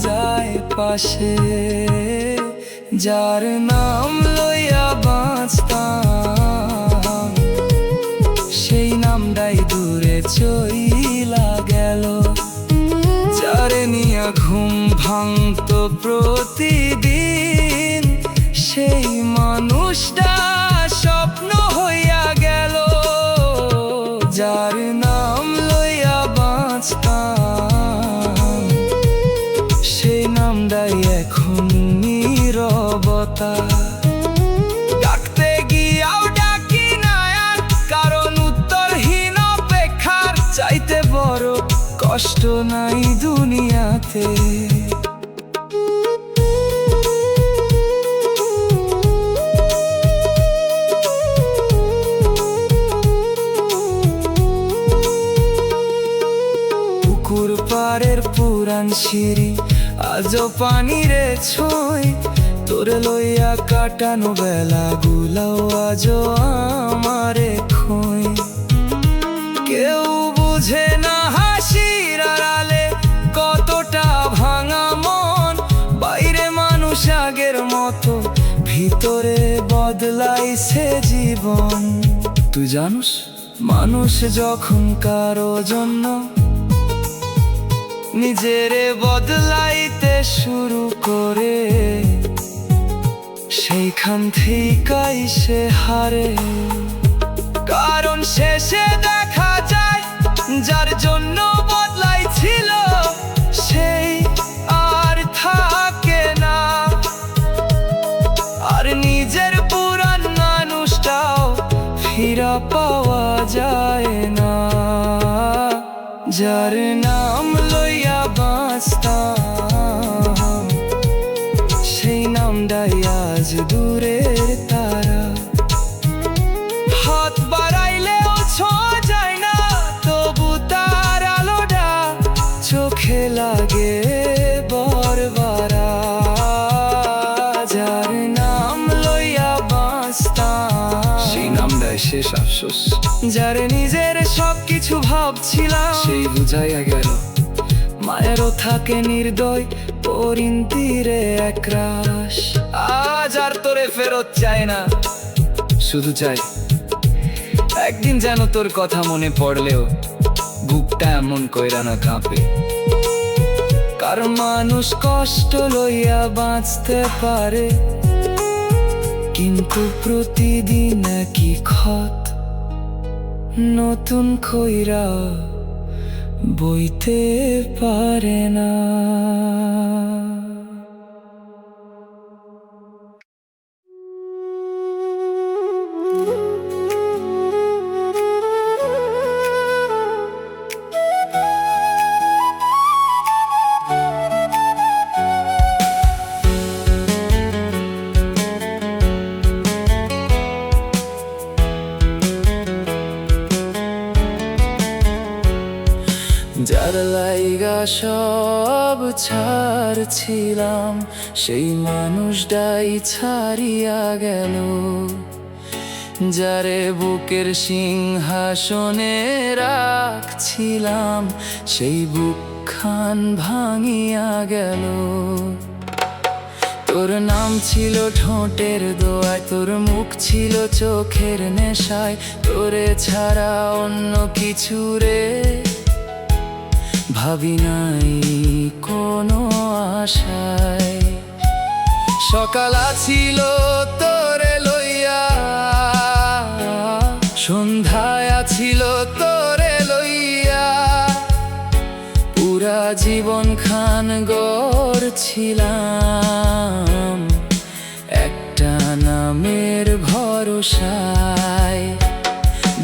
যায় পাশে। যার নাম লইয়া বাঁচতাম, সেই নামটাই দূরে চইলা গেল। যারে নিয়া ঘুম ভাঙত প্রতিদিন, সেই মানুষটা স্বপ্ন হইয়া গেল। যার নাম লইয়া বাঁচতাম, সেই নামটাই এখন নীরবতা। ডাকতে গিয়াও ডাকি না আর, কারণ উত্তরহীন অপেক্ষার চাইতে বড় কষ্ট নাই দুনিয়াতে। পুকুর পাড়ের পুরান সিঁড়ি আজও পানিরে ছোঁয়, তোরে লইয়া কাটানো বেলা গুলাও আজও আমারে খোঁয়। কেউ বুঝে না হাসির আড়ালে কতটা ভাঙা মন, বাইরে মানুষ আগের মতো, ভিতরে বদলাইছে জীবন। তুই জানোস, মানুষ যখন কারো জন্য নিজেরে বদলাইতে শুরু করে, সেইখান থেকেই সে হারে। কারণ শেষে দেখা যায় যার জন্য বদলাইছিল, সেই আর থাকে না। আর নিজের পুরান মানুষটাও ফিরা পাওয়া যায় না। যার নাম লইয়া বাঁচতাম, নামটাই আজ দূরের তারা। হাত বাড়াইলেও ছোঁয়া যায় না, তবু তার আলোটা চোখে লাগে বরবারা। যার নাম লইয়া বাঁচতাম, সেই নামটাই শেষ আফসোস। যার নিজের সবকিছু ভাবছিলাম, সেই বুঝাইয়া গেল মায়েরও থাকে নির্দয় পরিন্তিরে একরাশ। আজ আর তোরে ফেরত চাই না, শুধু চাই একদিন যেন তোর কথা মনে পড়লেও বুকটা এমন কইরা না কাঁপে। কারণ মানুষ কষ্ট লইয়া বাঁচতে পারে, কিন্তু প্রতিদিন একই ক্ষত নতুন কইরা বইতে পারে না। যার লাইগা সব ছাড়ছিলাম, সেই মানুষটাই ছাড়িয়া গেল। যারে বুকের সিংহাসনে রাখছিলাম, সেই বুকখান ভাঙিয়া গেল। তোর নাম ছিল ঠোঁটের দোয়ায়, তোর মুখ ছিল চোখের নেশায়, তোরে ছাড়া অন্য কিছু রে ভাবি নাই কোনো আশায়। সকাল ছিল তোরে লইয়া, সন্ধ্যায় ছিল তোরে লইয়া, পুরা জীবন খান গড়ছিলাম একটা নামের ভরসায়।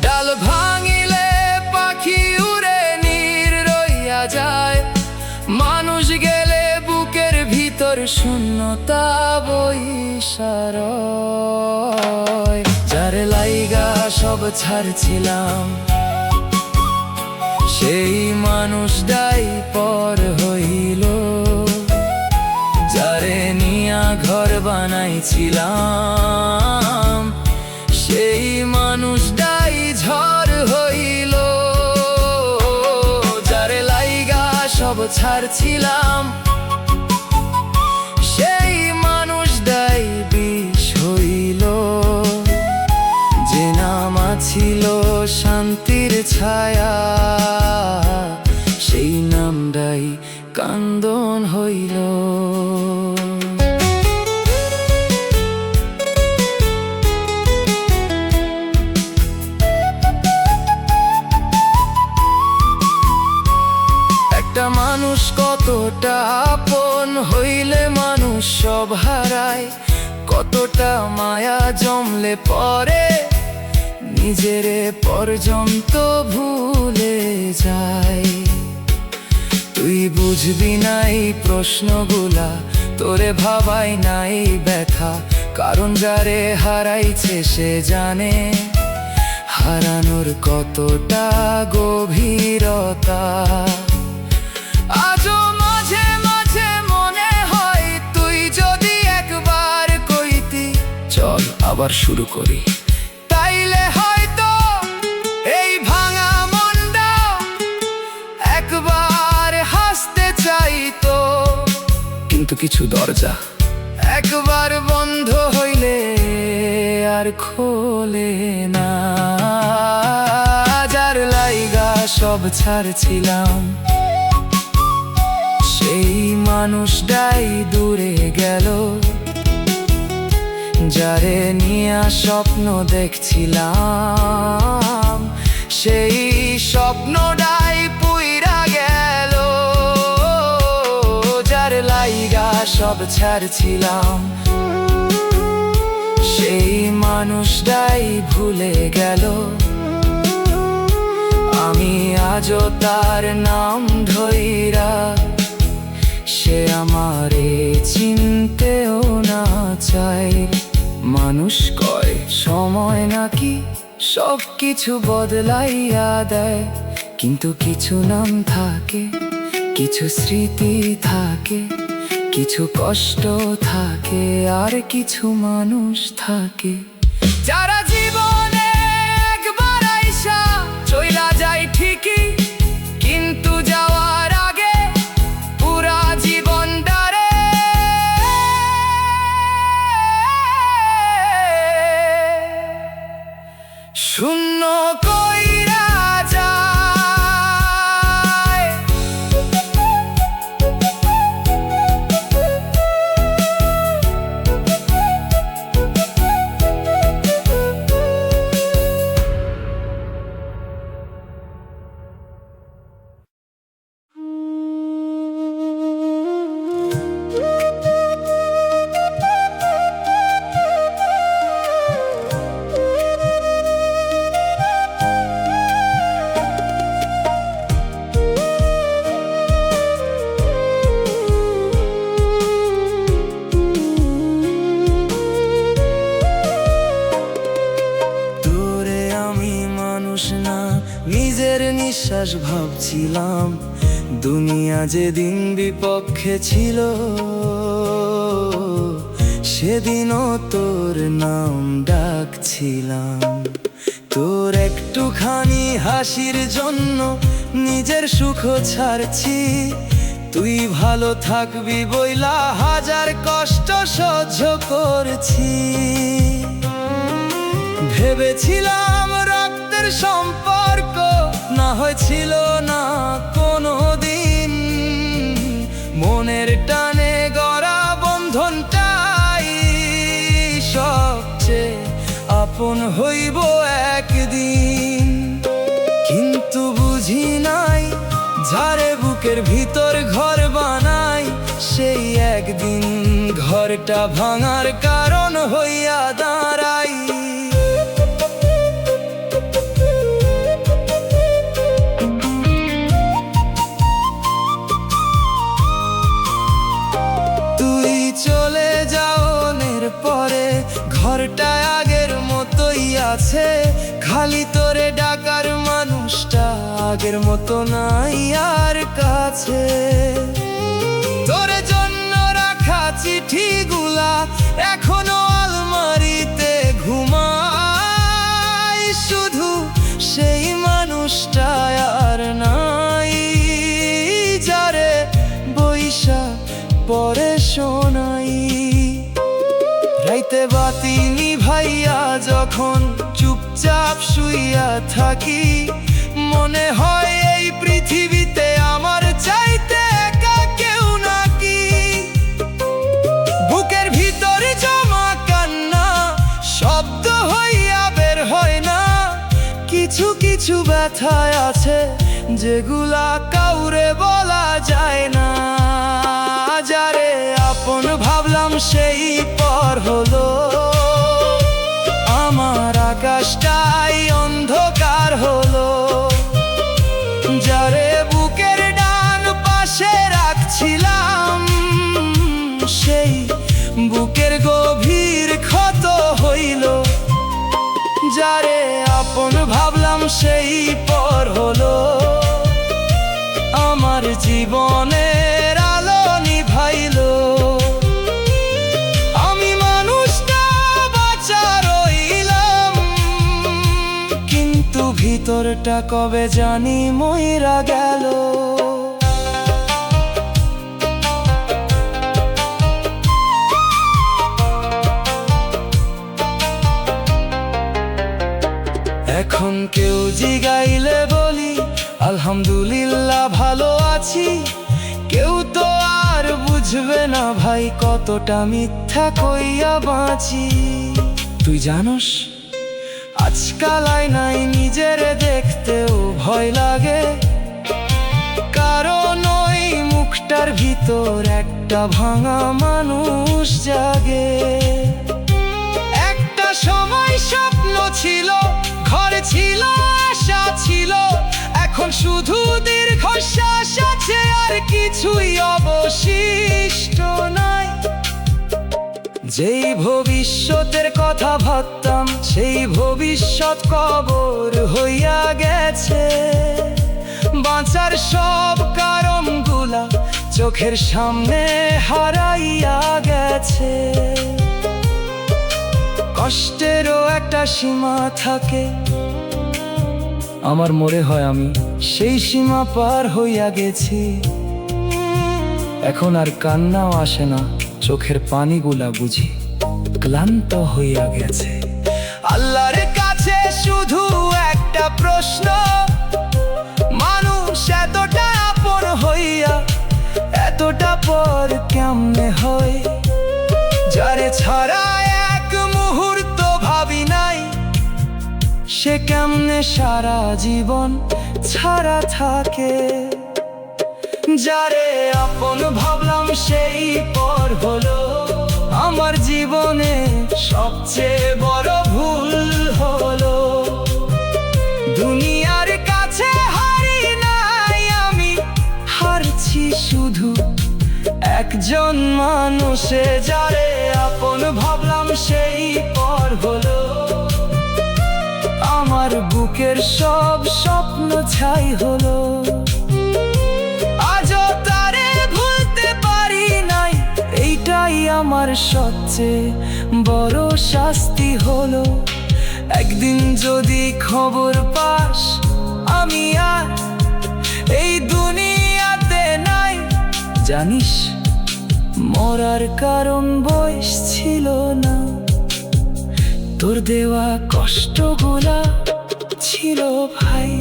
ডাল ভাঙিলে পাখি উড়ে নীর রইয়া যায়, মানুষ গেলে বুকের ভিতর শূন্যতা বইসারয়। যার লাইগা সব ছাড়ছিলাম, সেই মানুষটাই পর হইল। যারে নিয়া ঘর বানাইছিলাম, সেই মানুষটাই ঝড় হইল। যারে লাইগা সব ছাড়ছিলাম, সেই মানুষটাই বিষ হইল। যে নামা ছিল শান্তির ছায়া, সেই নামটাই কান্দন হইল। একটা মানুষ কতটা আপন হইলে মানুষ সব হারায়, কতটা মায়া জমলে পরে নিজেরে পর্যন্ত ভুলে যায়। তুই বুঝবি নাই প্রশ্নগুলা, তোরে ভাবাই নাই ব্যথা, কারণ যারে হারাইছে সে জানে হারানোর কতটা গভীরতা। আজও মাঝে মাঝে মনে হয় তুই যদি একবার কইতি চল আবার শুরু করি, তাইলে হয়তো এই ভাঙা মনটা একবার হাসতে চাইতো। কিন্তু কিছু দরজা একবার বন্ধ হইলে আর খোলে না। যার লাইগা সব ছাড়ছিলাম, সেই মানুষটাই দূরে গেল। যারে নিয়া স্বপ্ন দেখছিলাম, সেই স্বপ্নটাই পুইরা গেল। যার লাইগা সব ছাড়ছিলাম, সেই মানুষটাই ভুলে গেল। আমি আজও তার নাম ধইরা, সে আমারে চিনতেও না। চাই। মানুষ কয় সময় নাকি সব কিছু বদলাইয়া দেয়, কিন্তু কিছু নাম থাকে, কিছু স্মৃতি থাকে, কিছু কষ্ট থাকে, আর কিছু মানুষ থাকে যারা জীবনে একবার আইসা চইলা যায় ঠিকই, কিন্তু যাওয়ার আগে পুরা জীবনটারে শূন্য কইরা যায়। তোরে আমি মানুষ না, নিজের নিঃশ্বাস ভাবছিলাম। দুনিয়া যেদিন বিপক্ষে ছিল, সেদিনও তোর নাম ডাকছিলাম। তোর একটুখানি হাসির জন্য নিজের সুখ ছাড়ছি। তুই ভালো থাকবি বইলা হাজার কষ্ট সহ্য করছি। ভেবেছিলাম রক্তের সম্পর্ক না হয়েছিল না কোনো দিন, মনের টানে গড়া বন্ধনটাই সবচেয়ে আপন হইব একদিন। কিন্তু বুঝি নাই যারে বুকের ভিতর ঘর বানাই, সেই একদিন ঘরটা ভাঙার কারণ হইয়া দাঁড়াই। তুই চলে যাওয়ার পরে ঘরটা আগের মতোই আছে, খালি তোরে ডাকার মানুষটা আগের মতো নাই আর কাছে। তোর জন্য রাখা চিঠিগুলা এখনো আলমারিতে ঘুমাই, শুধু সেই মানুষটা আর নাই যারে বইসা পরে শোনাই। রাইতে বাতি নিভাইয়া যখন চুপচাপ শুইয়া থাকি, মনে হয় এই পৃথিবীতে আমার চাইতে একা কেউ নাকি। বুকের ভিতরে জমা কান্না শব্দ হইয়া বের হয় না, কিছু কিছু ব্যথায় আছে যেগুলা কাউরে বলা যায় না। যারে আপন ভাবলাম সেই পর হলো, আমার আকাশটাই অন্ধকার হলো। যারে বুকের ডান পাশে রাখছিলাম, সেই বুকের গভীর ক্ষত হইল। যারে আপন ভাবলাম সেই পর হলো, আমার জীবনের আলো নিভাইল। আমি মানুষটা বাঁচা রইলাম, কিন্তু ভিতরটা কবে জানি মইরা গেল। এখন কেউ জিগাইলে বলি আলহামদুলিল্লাহ ভালো আছি। কেউ তো আর বুঝবে না ভাই কতটা মিথ্যা কইয়া বাঁচি। তুই জানোস আজকাল আয়নায় নিজের দেখতেও ভয় লাগে, কারণ ওই মুখটার ভিতর একটা ভাঙা মানুষ জাগে। একটা সময় স্বপ্ন ছিল, ঘর ছিল, আশা ছিল, এখন শুধু দীর্ঘশ্বাস আছে আর কিছুই অবশিষ্ট নাই। যেই ভবিষ্যতের কথা ভাবতাম সেই ভবিষ্যৎ কবর হইয়া গেছে। বাঁচার সব কারণগুলা চোখের সামনে হারাইয়া গেছে। কষ্টেরও একটা সীমা থাকে, আমার মনে হয় আমি সেই সীমা পার হইয়া গেছি। এখন আর কান্নাও আসে না, চোখের পানিগুলা বুঝি ক্লান্ত হইয়া গেছে। আল্লাহর কাছে শুধু একটা প্রশ্ন, মানুষ এতটা আপন হইয়া এতটা পর কেমনে হয়? যারে ছাড়া এক মুহূর্ত ভাবি নাই, সে কেমনে সারা জীবন ছাড়া থাকে? যারে আপন ভাবলাম সেই পর হলো, আমার জীবনে সবচেয়ে বড় ভুল হলো। দুনিয়ার কাছে হারি নাই আমি, হারছি শুধু একজন মানুষে। যারে আপন ভাবলাম সেই পর হলো, আমার বুকের সব স্বপ্ন ছাই হলো। আজও তারে ভুলতে পারি নাই, এইটাই আমার সবচেয়ে বড় শাস্তি হলো। একদিন যদি খবর পাস আমি আর এই দুনিয়াতে নাই, জানিস মরার কারণ বয়স ছিল না, তোর দেওয়া কষ্টগুলা ছিল ভাই।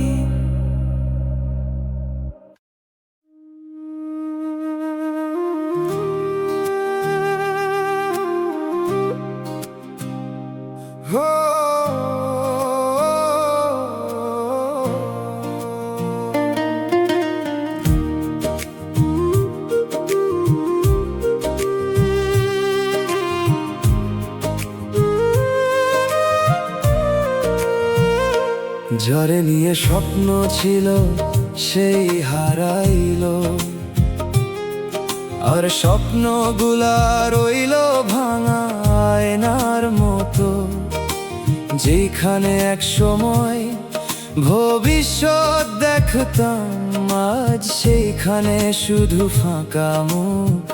যারে নিয়ে স্বপ্ন ছিল সেই হারাইলো, আর স্বপ্নগুলা রইলো ভাঙা আয়নার মতো। যেখানে এক সময় ভবিষ্যৎ দেখতাম, আজ সেইখানে শুধু ফাঁকা মুখ,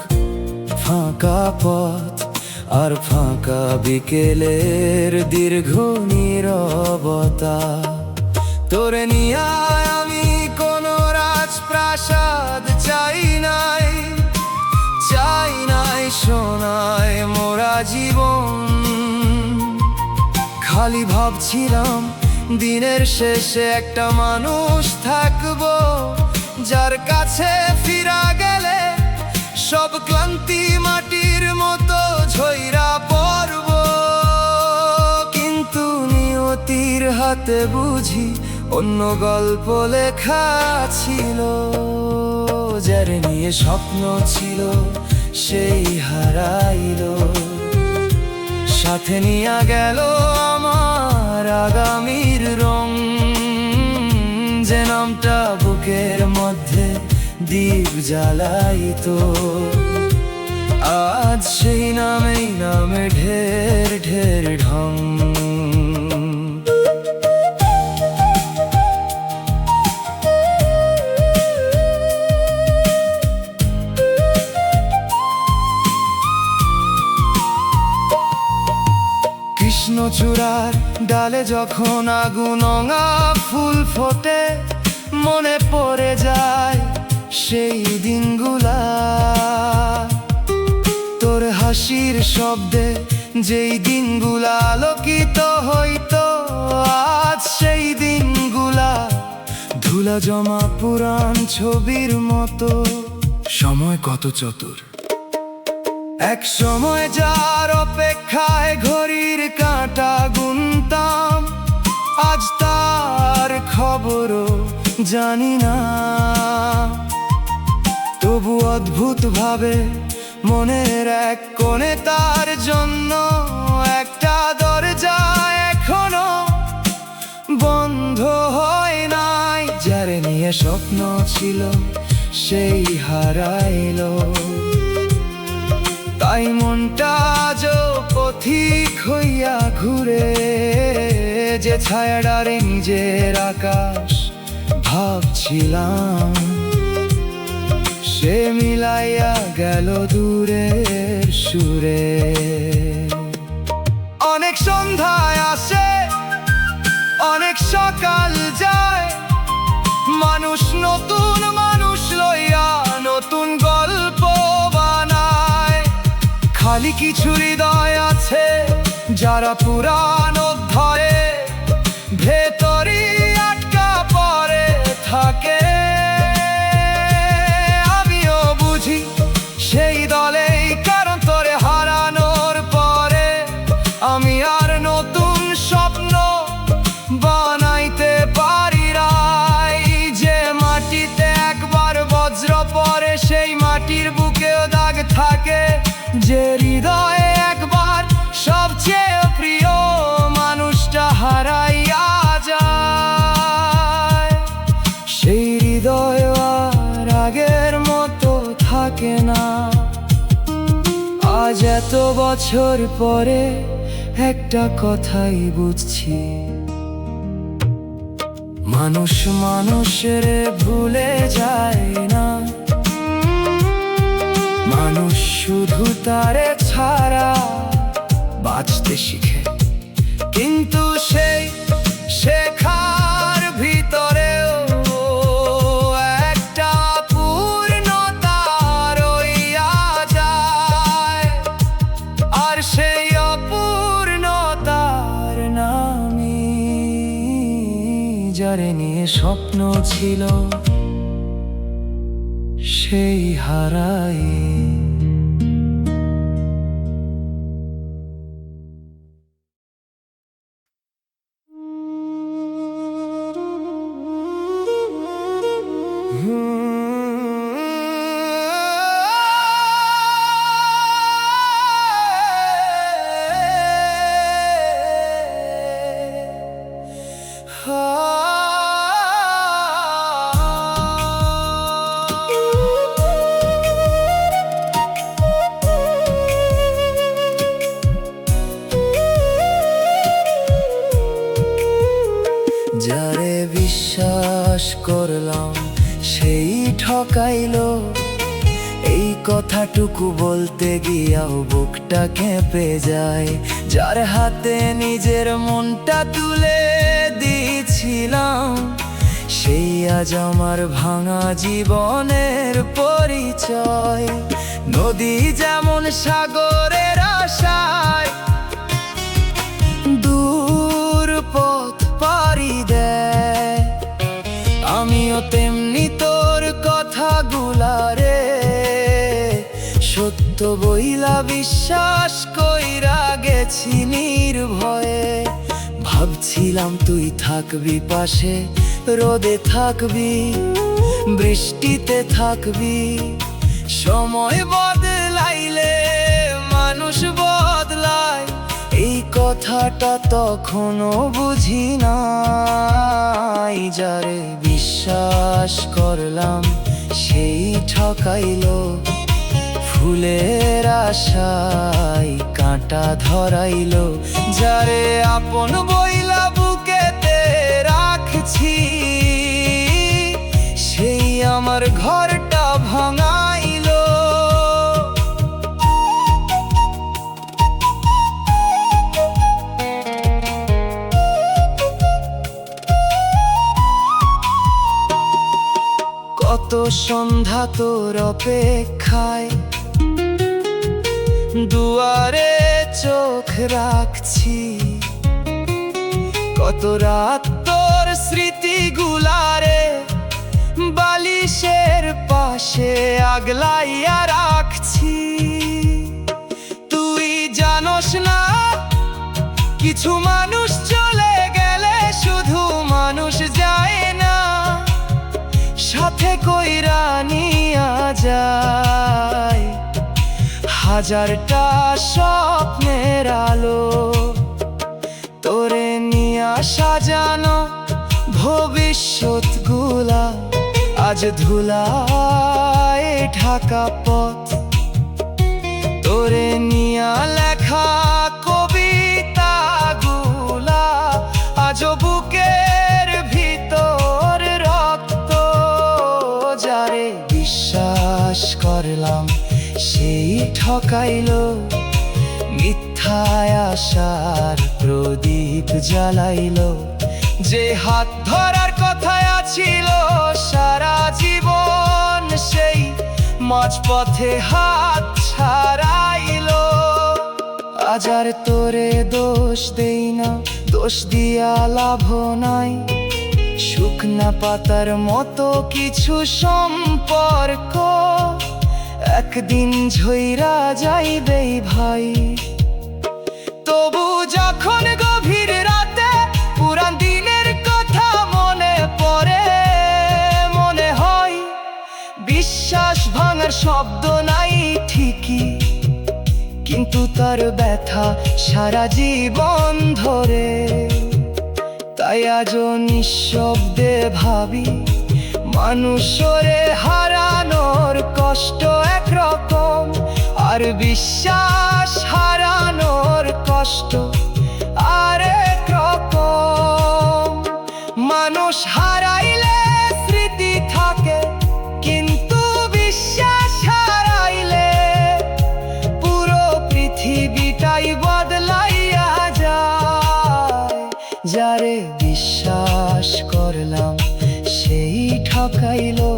ফাঁকা পথ আর ফাঁকা বিকেলের দীর্ঘ নীরবতা। তোরে নিয়া আমি কোনো রাজপ্রাসাদ চাই নাই, চাই নাই সোনায় মোরা জীবন। খালি ভাবছিলাম দিনের শেষে একটা মানুষ থাকবো, যার কাছে ফিরা গেলে সব ক্লান্তি মাটির মতো ঝইরা পড়ব। কিন্তু নিয়তির হাতে বুঝি অন্য গল্প লেখা ছিল। যারে নিয়ে স্বপ্ন ছিল সেই হারাইলো, সাথে নিয়ে গেল আমার আগামীর রং। যে নামটা বুকের মধ্যে দীপ জ্বালাইতো, আজ সেই নামেই নামে ঢের ঢের ঢং। কৃষ্ণচূড়ার ডালে যখন আগুন ফুল ফোটে, মনে পড়ে যায় সেই দিনগুলা। তোর হাসির শব্দে যেই দিনগুলা আলোকিত হইতো, আজ সেই দিনগুলা ধুলা জমা পুরান ছবির মতো। সময় কত চতুর, এক সময় যার অপেক্ষায় ঘড়ির কাঁটা গুনতাম, আজ তার খবরও জানি না। তবু অদ্ভুত ভাবে মনের এক কোণে তার জন্য একটা দরজা এখনো বন্ধ হয় নাই। যারে নিয়ে স্বপ্ন ছিল সেই হারাইলো, তাই মনটা আজ পথিক হইয়া ঘুরে, যে ছায়াডারে নিজের আকাশ ভাবছিলাম, সে মিলাইয়া গেল দূরের সুরে। অনেক সন্ধ্যায় আসে, অনেক সকাল যায়, মানুষ নতুন মানুষ লইয়া নতুন গল্প বানায়। খালি কিছু হৃদয় আছে যারা পুরাণ অধ্যায়ে ভেতরি আটকা পড়ে থাকে। আমিও বুঝি সেই দলেই, কারণ তোরে হারানোর পরে আমি আর নতুন স্বপ্ন বানাইতে পারি নাই। যে মাটিতে একবার বজ্র পড়ে সেই মাটির বুকেও দাগ থাকে, যে হৃদয়ে একবার সবচেয়ে প্রিয় মানুষটা হারাইয়া যায়, সেই হৃদয় আর আগের মতো থাকে না। আজ এত বছর পরে একটা কথাই বুঝছি, মানুষ মানুষের ভুলে যায় না, মানুষ শুধু তারে ছাড়া বাঁচতে শিখে। কিন্তু সেই শেখার ভিতরেও একটা পূর্ণতা রইয়া যায়, আর সেই অপূর্ণতার নামই যারে নিয়ে স্বপ্ন ছিল সেই হারাই। যারে বিশ্বাস করলাম সেই ঠকাইলো, এই কথাটুকু বলতে গিয়াও বুকটা কেঁপে যায়। যার হাতে নিজের মনটা তুলে দিয়েছিলাম, সেই আজ আমার ভাঙা জীবনের পরিচয়। নদী যেমন সাগরের আশায় দূর পথ পাড়ি দেয়, আমিও তেমনি তোর কথাগুলারে সত্য বইলা বিশ্বাস কইরা গেছি নির্ভয়ে। ভাবছিলাম তুই থাকবি পাশে, রোদে থাকবি, বৃষ্টিতে থাকবি। সময় বদলাইলে মানুষ বদলায়, এই কথাটা তখনও বুঝি নাই। যারে বিশ্বাস করলাম সেই ঠকাইলো, ফুলের আশায় কাঁটা ধরাইলো। যারে আপন বইলা বুকেতে রাখছি, সেই আমার ঘরটা ভাঙাইলো। কত সন্ধ্যা তোর অপেক্ষায় দুয়ারে চোখ রাখছি, কত রাত তোর স্মৃতিগুলারে বালিশের পাশে আগলাইয়া রাখছি। তুই জানোস না, কিছু মানুষ চলে গেলে শুধু মানুষ যায় না, সাথে কইরা নিয়া যায় হাজারটা স্বপ্নের আলো। তোরে নিয়া সাজানো ভবিষ্যৎগুলা আজ ধুলায় ঢাকা পথ। তোরে না লেখা কবিতাগুলা আজও বুকের ভিতর রক্ত। যারে বিশ্বাস করলাম সেই ঠকাইলো, মিথ্যায় আশার প্রদীপ জ্বালাইলো। যে হাত ধরার কথা ছিল সারা জীবন, সেই মাঝপথে হাত ছাড়াইলো। আজ আর তোরে দোষ দেই না, দোষ দিয়া লাভ নাই। শুকনা পাতার মতো কিছু সম্পর্ক একদিন ঝইরা যাইবেই ভাই। তবু যখন গভীর রাতে পুরান দিনের কথা মনে পড়ে, মনে হয় বিশ্বাস ভাঙার শব্দ নাই ঠিকই, কিন্তু তার ব্যথা সারা জীবন ধরে। তাই আজও নিঃশব্দে ভাবি, মানুষরে হারানোর কষ্ট একরকম, আর বিশ্বাস হারানোর কষ্ট আরেক রকম। মানুষ হারাইলে স্মৃতি থাকে, কিন্তু বিশ্বাস হারাইলে পুরো পৃথিবীটাই বদলাইয়া যায়। যারে বিশ্বাস করলাম সেই ঠকাইলো,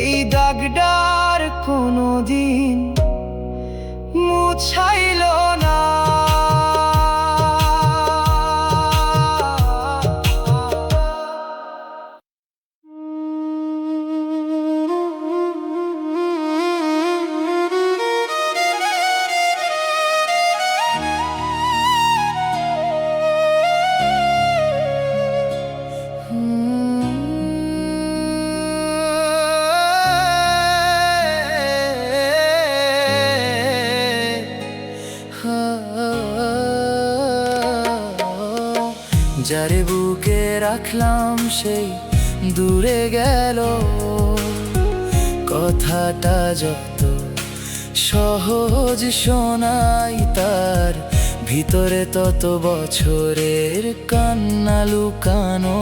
এই দাগটার কোনোদিন মুছাইলো না। যারে বুকে রাখলাম সেই দূরে গেল, কথাটা যত সহজ শোনাই তার ভিতরে তত বছরের কান্না লুকানো।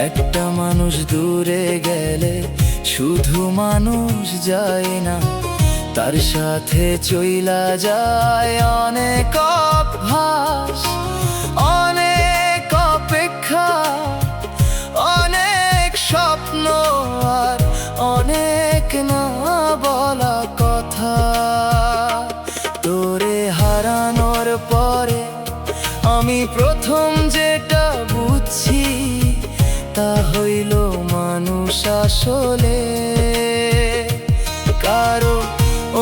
একটা মানুষ দূরে গেলে শুধু মানুষ যায় না, তার সাথে চইলা যায় অনেক অভ্যাস, অনেক অপেক্ষা, অনেক স্বপ্ন, আর অনেক না বলা কথা। তোরে হারানোর পরে আমি প্রথম যেটা বুঝছি, তা হইল মানুষ আসলে কারো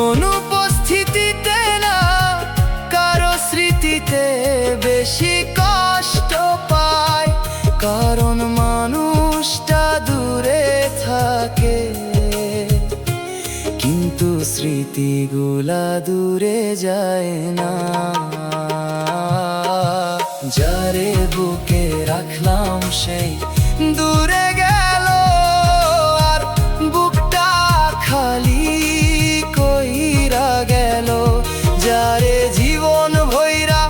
অনুপস্থিতিতে না, কারো স্মৃতিতে বেশি কষ্ট পায়। কারণ মানুষটা দূরে থাকে, কিন্তু স্মৃতিগুলা দূরে যায় না। যারে বুকে রাখলাম সেই দূরে গেল, আর বুকটা খালি কইরা গেল। যারে জীবন ভইরা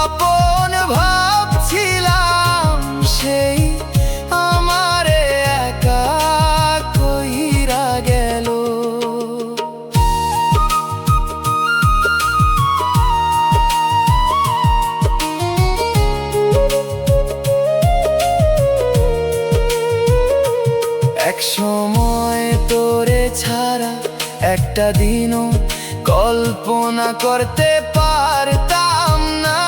আপন ভাবছিলাম, সেই আমারে একা কইরা গেল। এক সময় তোরে ছাড়া একটা দিনও কল্পনা করতে পারতাম না।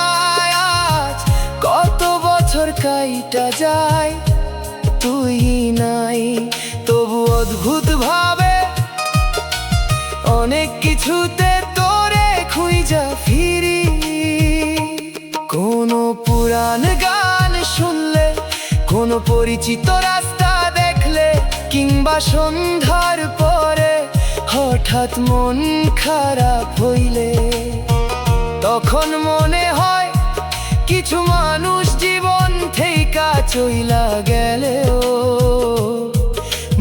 আজ কত বছর কাইটা যায় তুই নাই, তবু অদ্ভুত ভাবে অনেক কিছুতে তোরে খুঁজা ফিরি। কোনো পুরান গান শুনলে, কোনো পরিচিত রাস্তা দেখলে, কিংবা সন্ধ্যার পরে হঠাৎ মন খারাপ হইলে, তখন মনে হয় কিছু মানুষ জীবন থেইকা চইলা গেলেও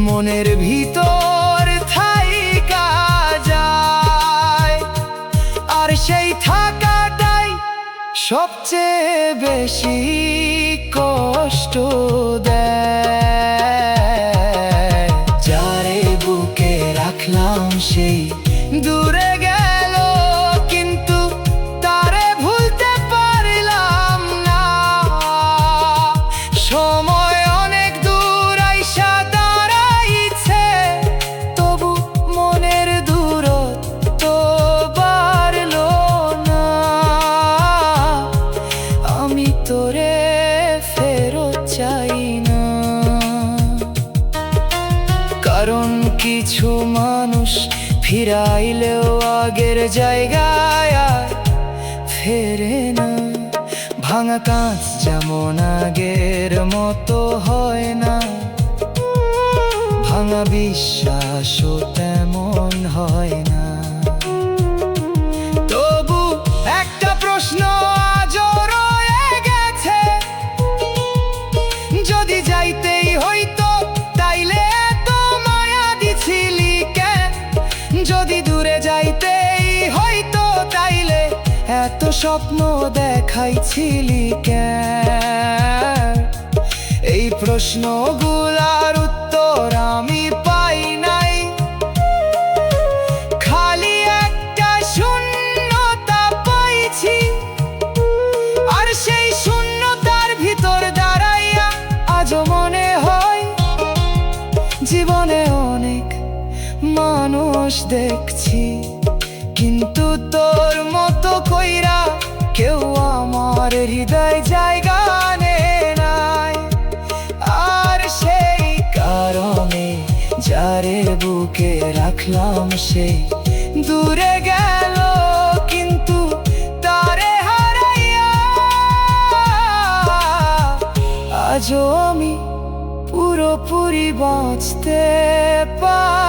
মনের ভিতর থাইকা যায়। থাকাটাই সবচেয়ে বেশি কষ্ট দেয়। যারে বুকে রাখলাম সেই দূরে গেল, কিন্তু তারে ভুলতে পারলাম না। সময় অনেক দূর আইসা দাঁড়াইছে, তবু মনের দূরত্ব বাড়লো না। আমি তোরে ফেরত চাই না, কারণ কিছু মানুষ ফিরাইলেও আগের জায়গায় আর ফেরে না। ভাঙা কাঁচ যেমন আগের মতো হয় না, ভাঙা বিশ্বাসও তেমন হয় না। তবু একটা প্রশ্ন আজও রয়ে গেছে, যদি যাইতেই হইতো তাইলে এত মায়া দিছিলি কেন? যদি দূরে যাইতেই হইতো তাইলে এত স্বপ্ন দেখাইছিলি কেন? এই প্রশ্নগুলার উত্তর আমি পাই নাই, খালি একটা শূন্যতা পাইছি। আর সেই শূন্যতার ভিতর দাঁড়াইয়া আজও মনে হয় জীবনে অনেক মানুষ দেখছি, কিন্তু তোর মতো কইরা কেউ আমার হৃদয় জায়গা নেয় নাই। আর সেই কারণে যারে বুকে রাখলাম সে দূরে গেল, কিন্তু তারে হারাইয়া আজও আমি পুরোপুরি বাঁচতে পারি।